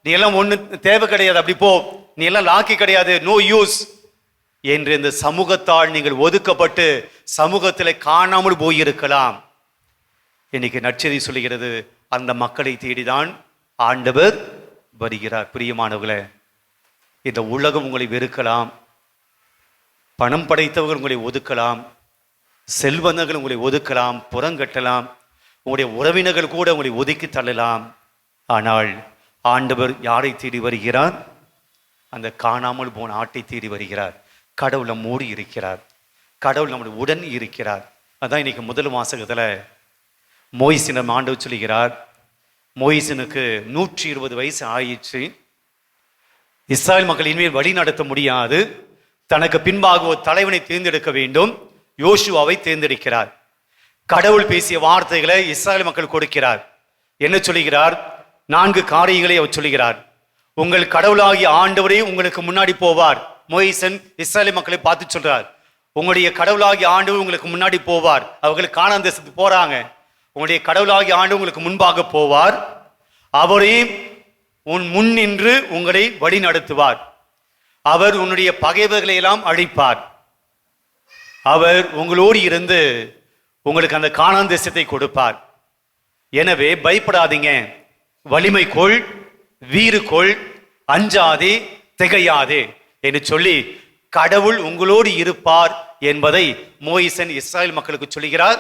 நீ எல்லாம் ஒன்றும் தேவை கிடையாது, அப்படி போ. நீ எல்லாம் லாக்கி கிடையாது, நோ யூஸ் என்று இந்த சமூகத்தால் நீங்கள் ஒதுக்கப்பட்டு சமூகத்தில் காணாமல் போயிருக்கலாம். இன்னைக்கு நற்செய்தி சொல்லுகிறது, அந்த மக்களை தேடிதான் ஆண்டவர் வருகிறார். பிரியமானவர்களே, இந்த உலகம் உங்களை வெறுக்கலாம், பணம் படைத்தவர்கள் உங்களை ஒதுக்கலாம், செல்வந்தர்கள் உங்களை ஒதுக்கலாம், புறங்கட்டலாம், உங்களுடைய உறவினர்கள் கூட உங்களை ஒதுக்கி தள்ளலாம். ஆனால் ஆண்டவர் யாரை தேடி வருகிறார்? அந்த காணாமல் போன ஆட்டை தேடி வருகிறார். கடவுள் நம்மோடு இருக்கிறார், கடவுள் நம்முடைய உடன் இருக்கிறார். அதான் இன்னைக்கு முதல் வாசகத்துல மோயிசினம் ஆண்டவர் சொல்லுகிறார். மோயிசனுக்கு 120 வயசு ஆயிடுச்சு. இஸ்ராயல் மக்கள் இனிமேல் வழி நடத்த முடியாது. தனக்கு பின்பாக ஒரு தலைவனை தேர்ந்தெடுக்க வேண்டும். யோசுவாவை தேர்ந்தெடுக்கிறார். கடவுள் பேசிய வார்த்தைகளை இஸ்ராயல் மக்கள் கொடுக்கிறார். என்ன சொல்லுகிறார்? 4 காரியங்களை அவர் சொல்லுகிறார். உங்கள் கடவுளாகிய ஆண்டவரே உங்களுக்கு முன்னாடி போவார். மோயிசன் இஸ்ராயல் மக்களை பார்த்து சொல்றார், உங்களுடைய கடவுளாகிய ஆண்டவர் உங்களுக்கு முன்னாடி போவார். அவர்கள் கானான் தேசத்துக்கு போறாங்க. உங்களுடைய கடவுளாகிய ஆண்டவர் உங்களுக்கு முன்பாக போவார். அவரே உன் முன் நின்று உங்களை வழி நடத்துவார். அவர் உன்னுடைய பகைவர்களை எல்லாம் அழிப்பார். அவர் உங்களோடு இருந்து உங்களுக்கு அந்த கானான் தேசத்தை கொடுப்பார். எனவே பயப்படாதீங்க, வலிமை கொள், வீறு கொள், அஞ்சாதே, திகையாதே என்று சொல்லி கடவுள் உங்களோடு இருப்பார் என்பதை மோயிசன் இஸ்ராயல் மக்களுக்கு சொல்லுகிறார்.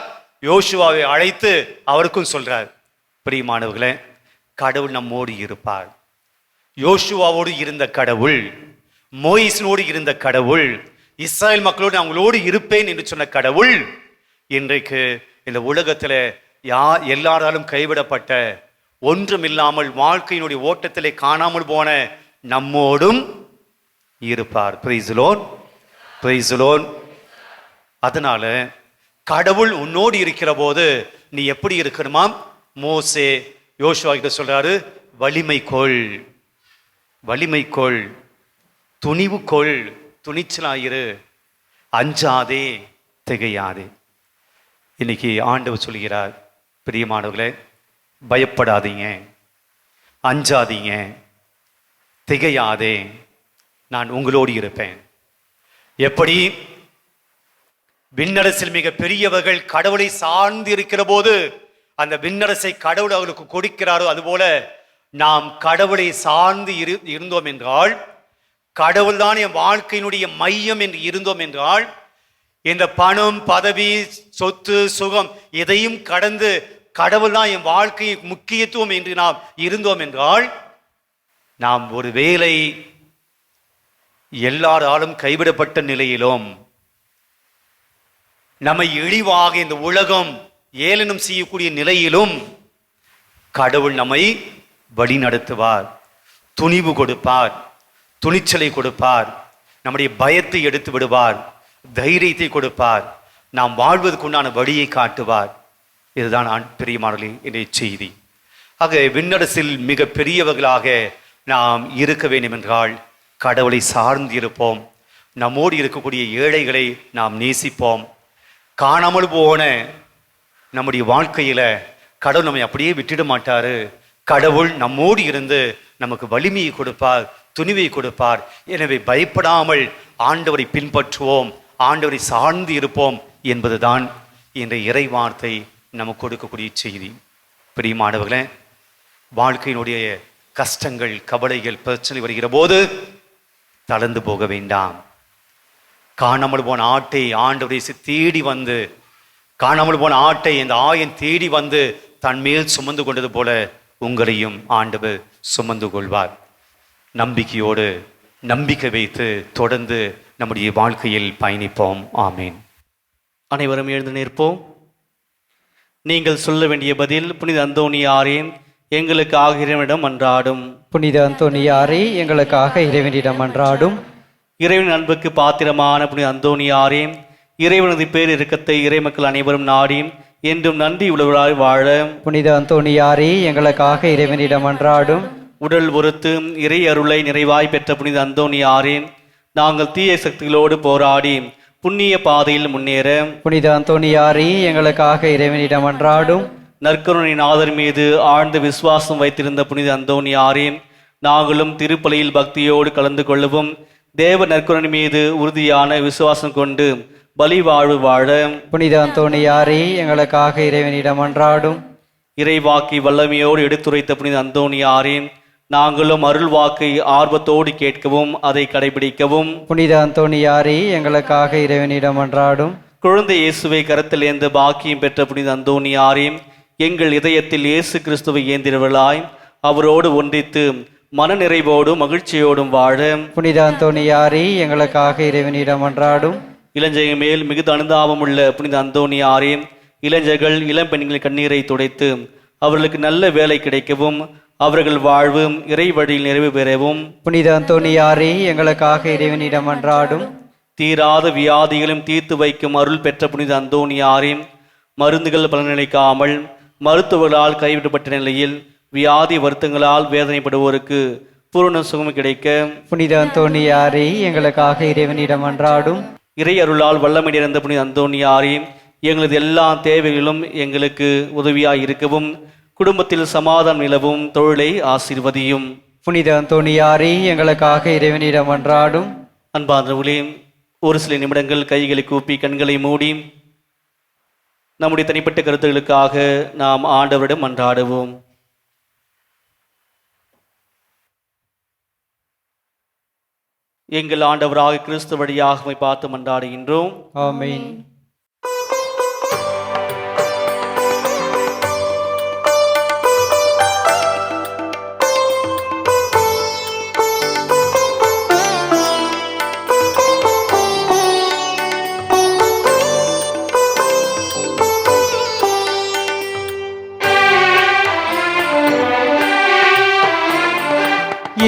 யோசுவாவை அழைத்து அவருக்கும் சொல்றார். பிரியமானவர்களே, கடவுள் நம்மோடு இருப்பார். யோசுவாவோடு இருந்த கடவுள், மோயிசனோடு இருந்த கடவுள், இஸ்ராயல் மக்களோடு அவங்களோடு இருப்பேன் என்று சொன்ன கடவுள் இன்றைக்கு இந்த உலகத்துல எல்லாராலும் கைவிடப்பட்ட, ஒன்றுமில்லாமல் வாழ்க்கையினுடைய ஓட்டத்திலே காணாமல் போன நம்மோடும் இருப்பார். Praise the Lord, praise the Lord. அதனால கடவுள் உன்னோடு இருக்கிற போது நீ எப்படி இருக்கணுமா? மோசே யோசுவா கிட்ட சொல்றாரு, வலிமை கொள், வலிமை கொள், துணிவு கொள், துணிச்சலாயிரு, அஞ்சாதே, திகையாதே. இன்னைக்கு ஆண்டவர் சொல்கிறார், பிரியமானவர்களே, பயப்படாதீங்க, அஞ்சாதீங்க, திகையாதே, நான் உங்களோடு இருப்பேன். எப்படி விண்ணரசில் மிக பெரியவர்கள் கடவுளை சார்ந்து இருக்கிற போது அந்த விண்ணரசை கடவுள் அவர்களுக்கு கொடுக்கிறாரோ, அதுபோல நாம் கடவுளை சார்ந்து இருந்தோம் என்றால், கடவுள் தான் என் வாழ்க்கையினுடைய மையம் என்று இருந்தோம் என்றால், இந்த பணம், பதவி, சொத்து, சுகம் எதையும் கடந்து கடவுள் தான் என் வாழ்க்கை முக்கியத்துவம் என்று நாம் இருந்தோம் என்றால், நாம் ஒரு வேளை எல்லாராலும் கைவிடப்பட்ட நிலையிலும், நம்மை இழிவாக இந்த உலகம் ஏளனம் செய்யக்கூடிய நிலையிலும் கடவுள் நம்மை வழி நடத்துவார், துணிவு கொடுப்பார், துணிச்சலை கொடுப்பார், நம்முடைய பயத்தை எடுத்து விடுவார், தைரியத்தை கொடுப்பார், நாம் வாழ்வதற்குண்டான வழியை காட்டுவார். இதுதான் பிரியமானவர்களே இன்றைய செய்தி. ஆக விண்ணரசில் மிக பெரியவர்களாக நாம் இருக்க வேண்டும் என்றால் கடவுளை சார்ந்து இருப்போம். நம்மோடு இருக்கக்கூடிய ஏழைகளை நாம் நேசிப்போம். காணாமல் போன நம்முடைய வாழ்க்கையில கடவுள் நம்மை அப்படியே விட்டுட மாட்டாரு. கடவுள் நம்மோடு இருந்து நமக்கு வலிமையை கொடுப்பார், துணிவை கொடுப்பார். எனவே பயப்படாமல் ஆண்டவரை பின்பற்றுவோம், ஆண்டவரை சார்ந்து இருப்போம் என்பதுதான் இன்றைய இறை வார்த்தை நமக்கு கொடுக்கக்கூடிய செய்தி. பிரியமானவர்களே, வாழ்க்கையினுடைய கஷ்டங்கள், கவலைகள், பிரச்சனை வருகிற போது தளர்ந்து போக வேண்டாம். காணாமல் போன ஆட்டை ஆண்டவரை தேடி வந்து, காணாமல் போன ஆட்டை இந்த ஆயன் தேடி வந்து தன் மேல் சுமந்து கொண்டது போல உங்களையும் ஆண்டவர் சுமந்து கொள்வார். நம்பிக்கையோடு நம்பிக்கை வைத்து தொடர்ந்து நம்முடைய வாழ்க்கையில் பயணிப்போம். ஆமீன். அனைவரும் எழுந்து நிற்போம். நீங்கள் சொல்ல வேண்டிய பதில்: புனித அந்தோணியாரே, எங்களுக்காக இறைவனிடம் மன்றாடும். புனித அந்தோணியாரே, எங்களுக்காக இறைவனிடம் மன்றாடும். இறைவனின் அன்புக்கு பாத்திரமான புனித அந்தோணியாரே, இறைவனது பேர் இறக்கத்தை இறைமக்கள் அனைவரும் நாடி என்றும் நன்றி உழவராய் வாழ புனித அந்தோணியாரே, எங்களுக்காக இறைவனிடம் மன்றாடும். உடல் ஒருத்து இறை அருளை நிறைவாய் பெற்ற புனித அந்தோணியாரே, நாங்கள் தீய சக்திகளோடு போராடி புண்ணிய பாதையில் முன்னேற புனித அந்தோணியாரே, எங்களுக்காக இறைவனிடம் மன்றாடும். நற்கருணை நாதர் மீது ஆழ்ந்த விசுவாசம் வைத்திருந்த புனித அந்தோணியாரே, நாங்களும் திருப்பலியில் பக்தியோடு கலந்து கொள்ளவும் தேவ நற்கருணை மீது உறுதியான விசுவாசம் கொண்டு பலி வாழ்வு வாழ புனித அந்தோணியாரே, எங்களுக்காக இறைவனிடம் மன்றாடும். இறைவாக்கை வல்லமையோடு எடுத்துரைத்த புனித அந்தோணியாரே, நாங்களும் அருள் வாக்கை ஆர்வத்தோடு கேட்கவும் அதை கடைபிடிக்கவும் புனித அந்தோணியாரே, எங்களுக்காக இறைவனிடம் மன்றாடும். குழந்தை இயேசுவை கரத்தில் ஏந்த பாக்கியம் பெற்ற புனித அந்தோணியாரே, எங்கள் இதயத்தில் இயேசு கிறிஸ்துவை ஏந்திரவர்களாய் அவரோடு ஒன்றித்து மன நிறைவோடும் மகிழ்ச்சியோடும் வாழ புனித அந்தோணியாரே, எங்களுக்காக இறைவனிடம் மன்றாடும். இளைஞர்கள் மேல் மிகுந்த அனுதாபம் உள்ள புனித அந்தோணியாரே, இளைஞர்கள் இளம்பெண்களின் கண்ணீரை துடைத்து அவர்களுக்கு நல்ல வேலை கிடைக்கவும் அவர்கள் வாழ்வு இறை வழியில் நிறைவு பெறவும் புனித அந்தோணியாரே, எங்களுக்காக இறைவனிடம் மன்றாடும். தீராத வியாதிகளும் தீர்த்து வைக்கும் அருள் பெற்ற புனித அந்தோணியாரே, மருந்துகள் பலனளிக்காமல் மருத்துவர்களால் கைவிடப்பட்ட நிலையில் வியாதி வருத்தங்களால் வேதனைப்படுவோருக்கு பூரண சுகம் கிடைக்க புனித அந்தோணியாரே, எங்களுக்காக இறைவனிடம் மன்றாடும். இறை அருளால் வல்லமை நிறைந்த புனித அந்தோணியாரே, எங்களது எல்லா தேவைகளும் எங்களுக்கு உதவியாய் இருக்கவும் குடும்பத்தில் சமாதானம் நிலவும் தொழிலை ஆசீர்வதியும். புனித அந்தோணியாரே, எங்களுக்காக இறைவனிடம் மன்றாடும். அன்பார்ந்தவர்களே, ஒரு சில நிமிடங்கள் கைகளை கூப்பி கண்களை மூடி நம்முடைய தனிப்பட்ட கருத்துகளுக்காக நாம் ஆண்டவரிடம் மன்றாடுவோம். எங்கள் ஆண்டவராக கிறிஸ்து வழியாக உம்மை பார்த்து மன்றாடுகின்றோம். ஆமென்.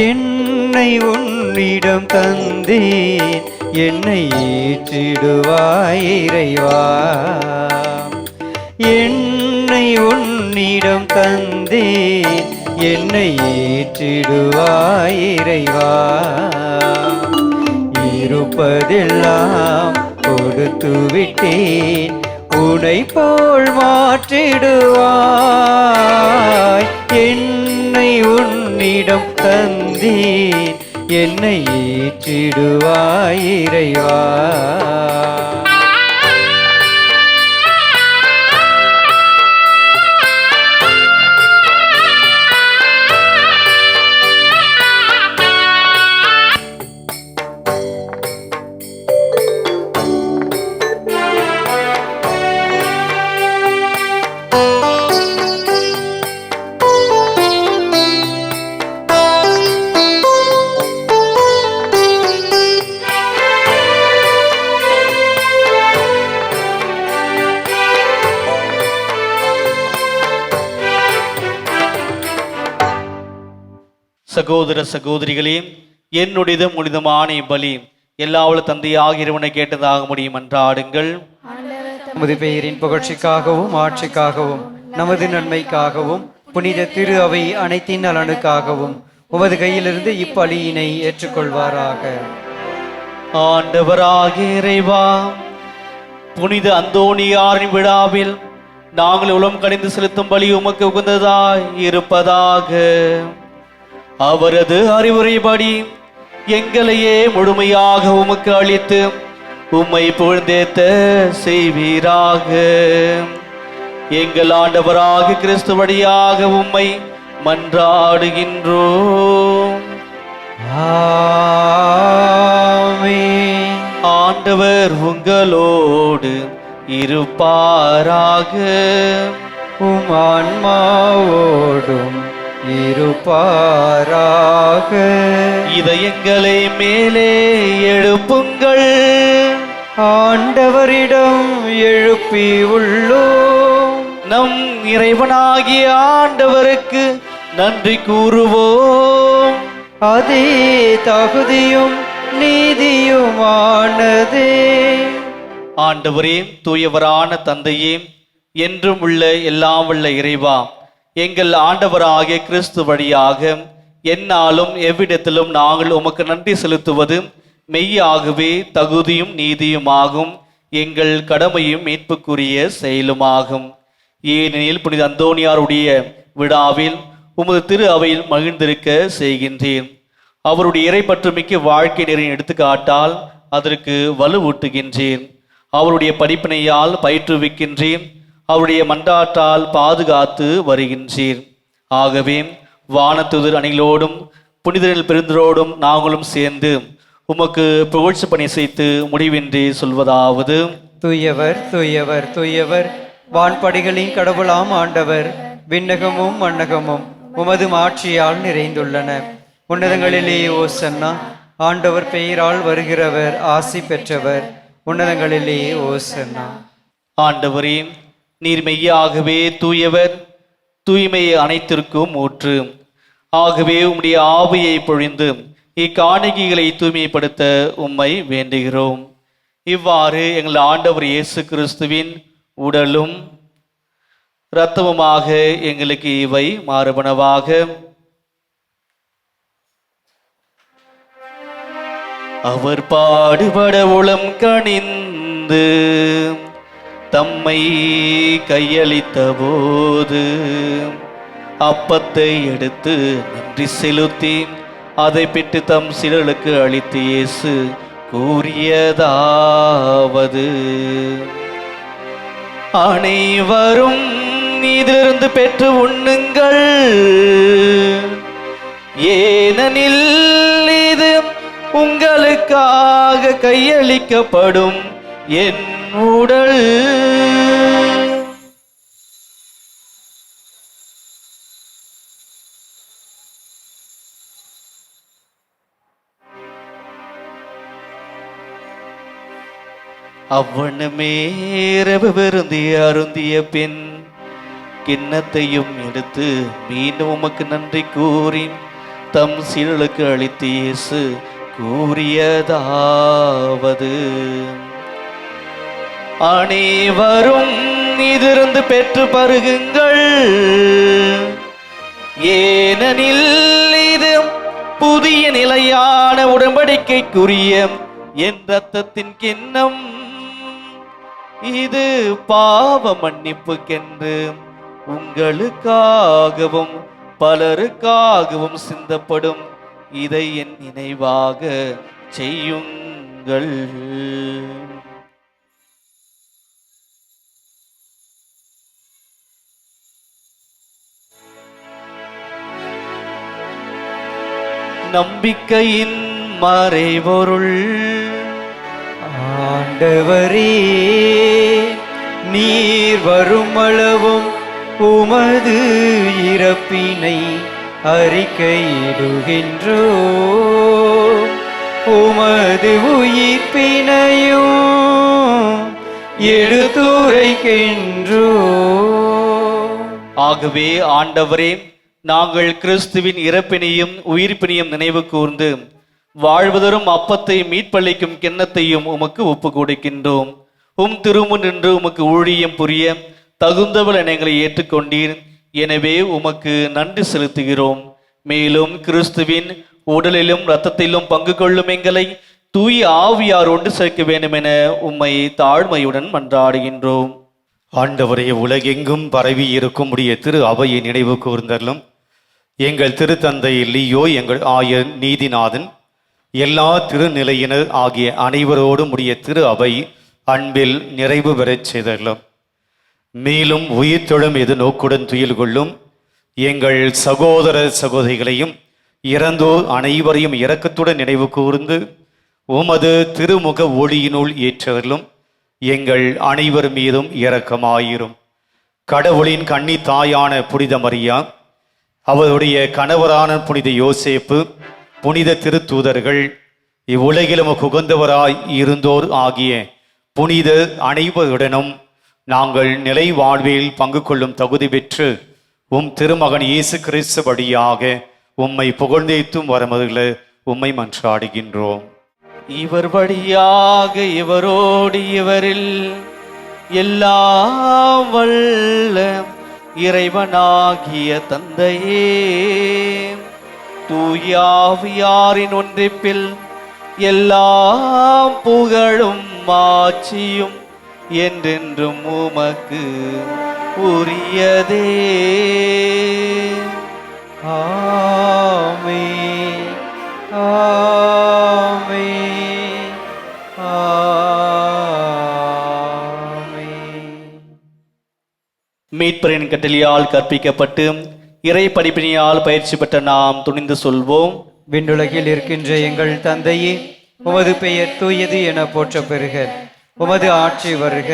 என்னை உன்னிடம் தந்தேன், என்னை ஏற்றிடுவாய் இறைவா. என்னை உன்னிடம் தந்தேன், என்னை ஏற்றிடுவாய் இறைவா. இருப்பதெல்லாம் கொடுத்து விட்டேன், உனை போல் மாற்றிடுவாய். என்னை உன்னிடம் தந்தேன், என்னை ஏற்றிடுவாய் இறைவா. சகோதர சகோதரிகளே, என்னுடையதும் உனிதமான இப்பலி எல்லாவுல தந்தையாக இறைவனை கேட்டதாக முடியும் என்றாடுங்கள். நமது பெயரின் புகழ்ச்சிக்காகவும் ஆட்சிக்காகவும் நமது நன்மைக்காகவும் புனித திரு அவை அனைத்தின் நலனுக்காகவும் உமது கையிலிருந்து இப்பலியினை ஏற்றுக்கொள்வாராக. ஆண்டவராகிய இறைவா, புனித அந்தோணியாரின் விழாவில் நாங்கள் உளம் கணிந்து செலுத்தும் பலி உமக்கு உகந்ததாய் இருப்பதாக. அவரது அறிவுரைப்படி எங்களையே முழுமையாக உமக்கு அளித்து உம்மை புகழ்ந்தேத்த செய்வீராக. எங்கள் ஆண்டவராக கிறிஸ்து வழியாக உம்மை மன்றாடுகின்றோம். ஆமென். ஆண்டவர் உங்களோடு இருப்பாராக. உம் ஆன்மாவோடும் இருப்பாராக. இதயங்களை மேலே எழுப்புங்கள். ஆண்டவரிடம் எழுப்பி உள்ளோம். நம் இறைவனாகிய ஆண்டவருக்கு நன்றி கூறுவோம். அதே தகுதியும் நீதியுமானதே. ஆண்டவரே, தூயவரான தந்தையே, என்றும் உள்ள எல்லாம் உள்ள இறைவா, எங்கள் ஆண்டவராகிய கிறிஸ்து வழியாக எந்நாளும் எவ்விடத்திலும் நாங்கள் உமக்கு நன்றி செலுத்துவது மெய்யாகவே தகுதியும் நீதியுமாகும், எங்கள் கடமையும் மீட்புக்குரிய செயலுமாகும். ஏனெனில் புனித அந்தோணியாருடைய விழாவில் உமது திரு அவையில் மகிழ்ந்திருக்க செய்கின்றேன். அவருடைய இறைப்பற்றுமிக்க வாழ்க்கை நெறியின் எடுத்துக்காட்டால் அதற்கு வலுவூட்டுகின்றேன். அவருடைய படிப்பினையால் பயிற்றுவிக்கின்றேன். அவருடைய மன்றாட்டால் பாதுகாத்து வருகின்றேன். ஆகவே வானத்துதர் அணிகளோடும் புனிதரில் பெருந்தரோடும் நாங்களும் சேர்ந்து உமக்கு புகழ்ச்சி பணி செய்து முடிவின்றி சொல்வதாவது: தூயவர் தூயவர் தூயவர், வான்படிகளின் கடவுளாம் ஆண்டவர். விண்ணகமும் மண்ணகமும் உமது மாட்சியால் நிறைந்துள்ளன. உன்னதங்களிலே ஓசன்னா. ஆண்டவர் பெயரால் வருகிறவர் ஆசி பெற்றவர். உன்னதங்களிலே ஓசன்னா. ஆண்டவரே, நீர் மெய்யாகவே தூயவர், தூய்மை அனைத்திற்கும் ஊற்று. ஆகவே உம்முடைய ஆவியை பொழிந்து இக்காணிக்கைகளை தூய்மைப்படுத்த உம்மை வேண்டுகிறோம். இவ்வாறு எங்கள் ஆண்டவர் இயேசு கிறிஸ்துவின் உடலும் இரத்தமுமாக எங்களுக்கு இவை மாறுபனவாக. அவர் பாடுபட உளம் கனிந்து தம்மை கையளித்த போது அப்பத்தை எடுத்து நன்றி செலுத்தி அதை பிட்டு தம் சீடர்களுக்கு அளித்து இயேசு கூறியதாவது: அனைவரும் இதிலிருந்து பெற்று உண்ணுங்கள், ஏனெனில் இது உங்களுக்காக கையளிக்கப்படும் என் உடல். அவ்வண்ணமே இரவு விருந்தி அருந்திய பின் கிண்ணத்தையும் எடுத்து மீண்டும் உமக்கு நன்றி கூறி தம் சீடர்களுக்கு அளித்து இயேசு கூறியதாவது: அனைவரும் இதிலிருந்து பெற்று பருகுங்கள், ஏனெனில் இது புதிய நிலையான உடன்படிக்கைக்குரிய என் இரத்தத்தின் கிண்ணம். இது பாவ மன்னிப்புக்கென்று உங்களுக்காகவும் பலருக்காகவும் சிந்தப்படும். இதை என் நினைவாக செய்யுங்கள். நம்பிக்கையின் மறைபொருள். ஆண்டவரே, நீர் வரும் அளவும் உமது இறப்பினை அறிக்கையிடுகின்றோ, உமது உயிர்ப்பினையும் எடுத்துரைக்கின்றோ. ஆகவே ஆண்டவரே, நாங்கள் கிறிஸ்துவின் இறப்பினையும் உயிர்ப்பினையும் நினைவு கூர்ந்து வாழ்வதரும் அப்பத்தை மீட்பளிக்கும் கிண்ணத்தையும் உமக்கு ஒப்பு கொடுக்கின்றோம். திருமுன் நின்று உமக்கு ஊழியம் புரிய தகுந்தவள் எங்களை ஏற்றுக்கொண்டீர். எனவே உமக்கு நன்றி செலுத்துகிறோம். மேலும் கிறிஸ்துவின் உடலிலும் இரத்தத்திலும் பங்கு கொள்ளும் எங்களை தூய ஆவியார் ஒன்று சேர்க்க வேண்டும் என உம்மை தாழ்மையுடன் மன்றாடுகின்றோம். ஆண்டவரே, உலகெங்கும் பரவி இருக்கும் உடைய திரு அவையை நினைவு கூர்ந்தலும். எங்கள் திருத்தந்தை லியோ, எங்கள் ஆயர் நீதிநாதன், எல்லா திருநிலையினர் ஆகிய அனைவரோடும் உடைய திரு அவை அன்பில் நிறைவு பெறச் செய்தலும். மேலும் உயிர்த்தெழும் எது நோக்குடன் துயில் கொள்ளும் எங்கள் சகோதர சகோதரிகளையும் இறந்தோர் அனைவரையும் இரக்கத்துடன் நினைவு கூர்ந்து உமது திருமுக ஒளியினுள் ஏற்றவர்களும் எங்கள் அனைவர் மீதும் இரக்கமாயிரும். கடவுளின் கன்னி தாயான புனித மரியா, அவருடைய கணவரான புனித யோசேப்பு, புனித திருத்தூதர்கள், இவ்வுலகிலும் உகந்தவராய் இருந்தோர் ஆகிய புனித அனைவருடனும் நாங்கள் நிலை வாழ்வில் பங்கு கொள்ளும் தகுதி பெற்று திருமகன் இயேசு கிறிஸ்து வழியாக உம்மை புகழ்ந்தேத்தும் வரமருள உம்மை மன்றாடுகின்றோம். இவர் வழியாக இவரோடு இவரில் எல்லாம் வல்ல இறைவனாகிய தந்தையே, தூயாவியாரின் ஒன்றிப்பில் எல்லாம் புகழும் மாட்சியும் என்றென்றும் உமக்கு உரியதே. ஆமென், ஆமென், ஆமென். மீட்பரின் கட்டளையால் கற்பிக்கப்பட்டு இறை படிப்பினையால் பயிற்சி பெற்ற நாம் துணிந்து சொல்வோம். விண்ணுலகில் இருக்கின்ற எங்கள் தந்தையே, உமது பெயர் தூயது என போற்ற பெறுக. உமது ஆட்சி வருக.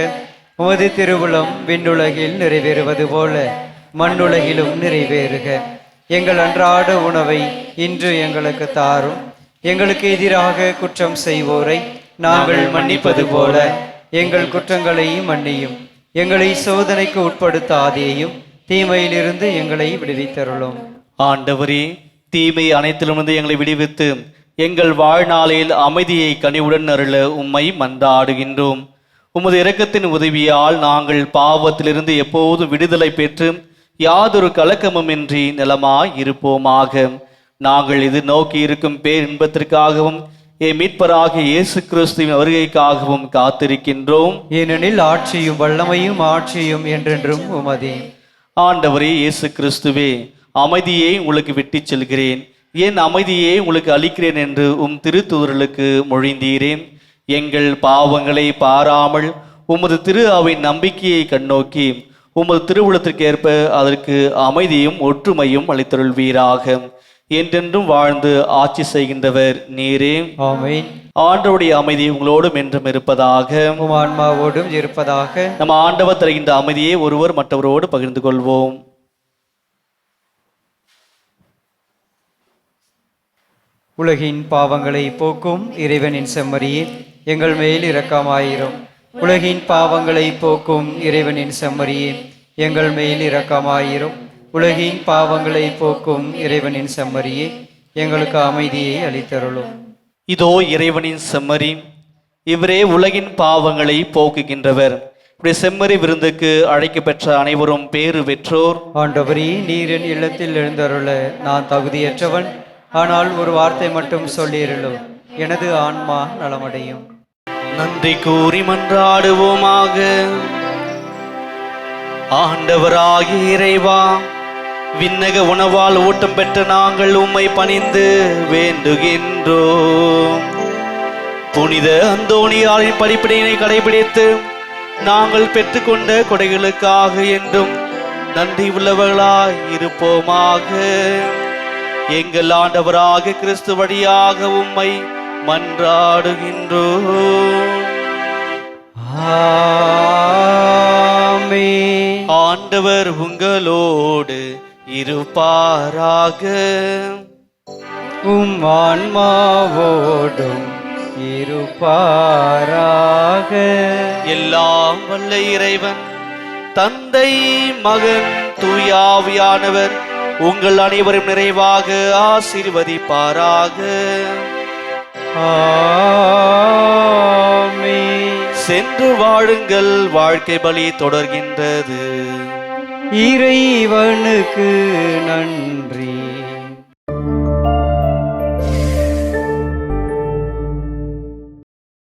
உமது திருவுளம் விண்ணுலகில் நிறைவேறுவது போல மண்ணுலகிலும் நிறைவேறுக. எங்கள் அன்றாட உணவை இன்று எங்களுக்கு தாரும். எங்களுக்கு எதிராக குற்றம் செய்வோரை நாங்கள் மன்னிப்பது போல எங்கள் குற்றங்களை மன்னியும். எங்களை சோதனைக்கு உட்படுத்தாதேயும், தீமையிலிருந்து எங்களை விடுவித்தருளும். ஆண்டவரே, தீமை அனைத்திலிருந்து எங்களை விடுவித்து எங்கள் வாழ்நாளில் அமைதியை கனிவுடன் அருள உம்மை மன்றாடுகின்றோம். உமது இரக்கத்தின் உதவியால் நாங்கள் பாவத்திலிருந்து எப்போதும் விடுதலை பெற்று யாதொரு கலக்கமுமின்றி நலமாய் இருப்போமாக. நாங்கள் இது நோக்கி இருக்கும் பேரின்பத்திற்காகவும் மீட்பராகிய இயேசு கிறிஸ்துவின் வருகைக்காகவும் காத்திருக்கின்றோம். ஏனெனில் ஆட்சியும் வல்லமையும் ஆட்சியும் என்றென்றும் உமதே. ஆண்டவரே இயேசு கிறிஸ்துவே, அமைதியை உங்களுக்கு விட்டுச் செல்கிறேன், என் அமைதியை உங்களுக்கு அளிக்கிறேன் என்று திருத்தூதர்களுக்கு மொழிந்தீரேன். எங்கள் பாவங்களை பாராமல் உமது திரு அவையின் நம்பிக்கையை கண்ணோக்கி உமது திருவுளத்திற்கேற்ப அதற்கு அமைதியும் ஒற்றுமையும் அளித்தருள்வீராக. என்றென்றும் வாழ்ந்து ஆட்சி செய்கின்றவர் நீரே. ஆமென். ஆண்டவருடைய அமைதி உங்களோடும் என்றும் இருப்பதாக, உம் ஆன்மாவோடும் இருப்பதாக. நம்ம ஆண்டவர் தருகின்ற அமைதியை ஒருவர் மற்றவரோடு பகிர்ந்து கொள்வோம். உலகின் பாவங்களை போக்கும் இறைவனின் செம்மறியே, எங்கள் மேல் இரக்கமாயிரும். உலகின் பாவங்களை போக்கும் இறைவனின் செம்மறியே, எங்கள் மேல் இரக்கமாயிரும். உலகின் பாவங்களை போக்கும் இறைவனின் செம்மறியே, எங்களுக்கு அமைதியை அளித்தருளும். இதோ இறைவனின் செம்மறி, இவரே உலகின் பாவங்களை போக்குகின்றவர். இப்படி செம்மறி விருந்துக்கு அழைக்க பெற்ற அனைவரும் பேறு பெற்றோர். ஆண்டவரே, நீரின் இல்லத்தில் எழுந்தருள நான் தகுதியற்றவன். ஆனால் ஒரு வார்த்தை மட்டும் சொல்லியருளும், எனது ஆன்மா நலமடையும். நன்றி கூறி மன்றாடுவோமாக. ஆண்டவராகிய இறைவா, விண்ணக உணவால் ஊட்டம் பெற்ற நாங்கள் உம்மை பணிந்து வேண்டுகின்றோம். புனித அந்தோணியாரின் படிப்பினையை கடைபிடித்து நாங்கள் பெற்றுக்கொண்ட கொடைகளுக்காக என்றும் நன்றி உள்ளவர்களாய் இருப்போமாக. எங்கள் ஆண்டவராக கிறிஸ்து வழியாக உம்மை மன்றாடுகின்றோம். ஆமென். ஆண்டவர் உங்களோடு இருப்பாராக. உம் ஆன்மாவோடும் இருப்பாராக. எல்லாம் வல்ல இறைவன், தந்தை, மகன், தூயாவியானவர் உங்கள் அனைவரும் நிறைவாக ஆசீர்வதிப்பாராக. ஆமென். சென்று வாழுங்கள், வாழ்க்கை பலி தொடர்கின்றது. இறைவனுக்கு நன்றி.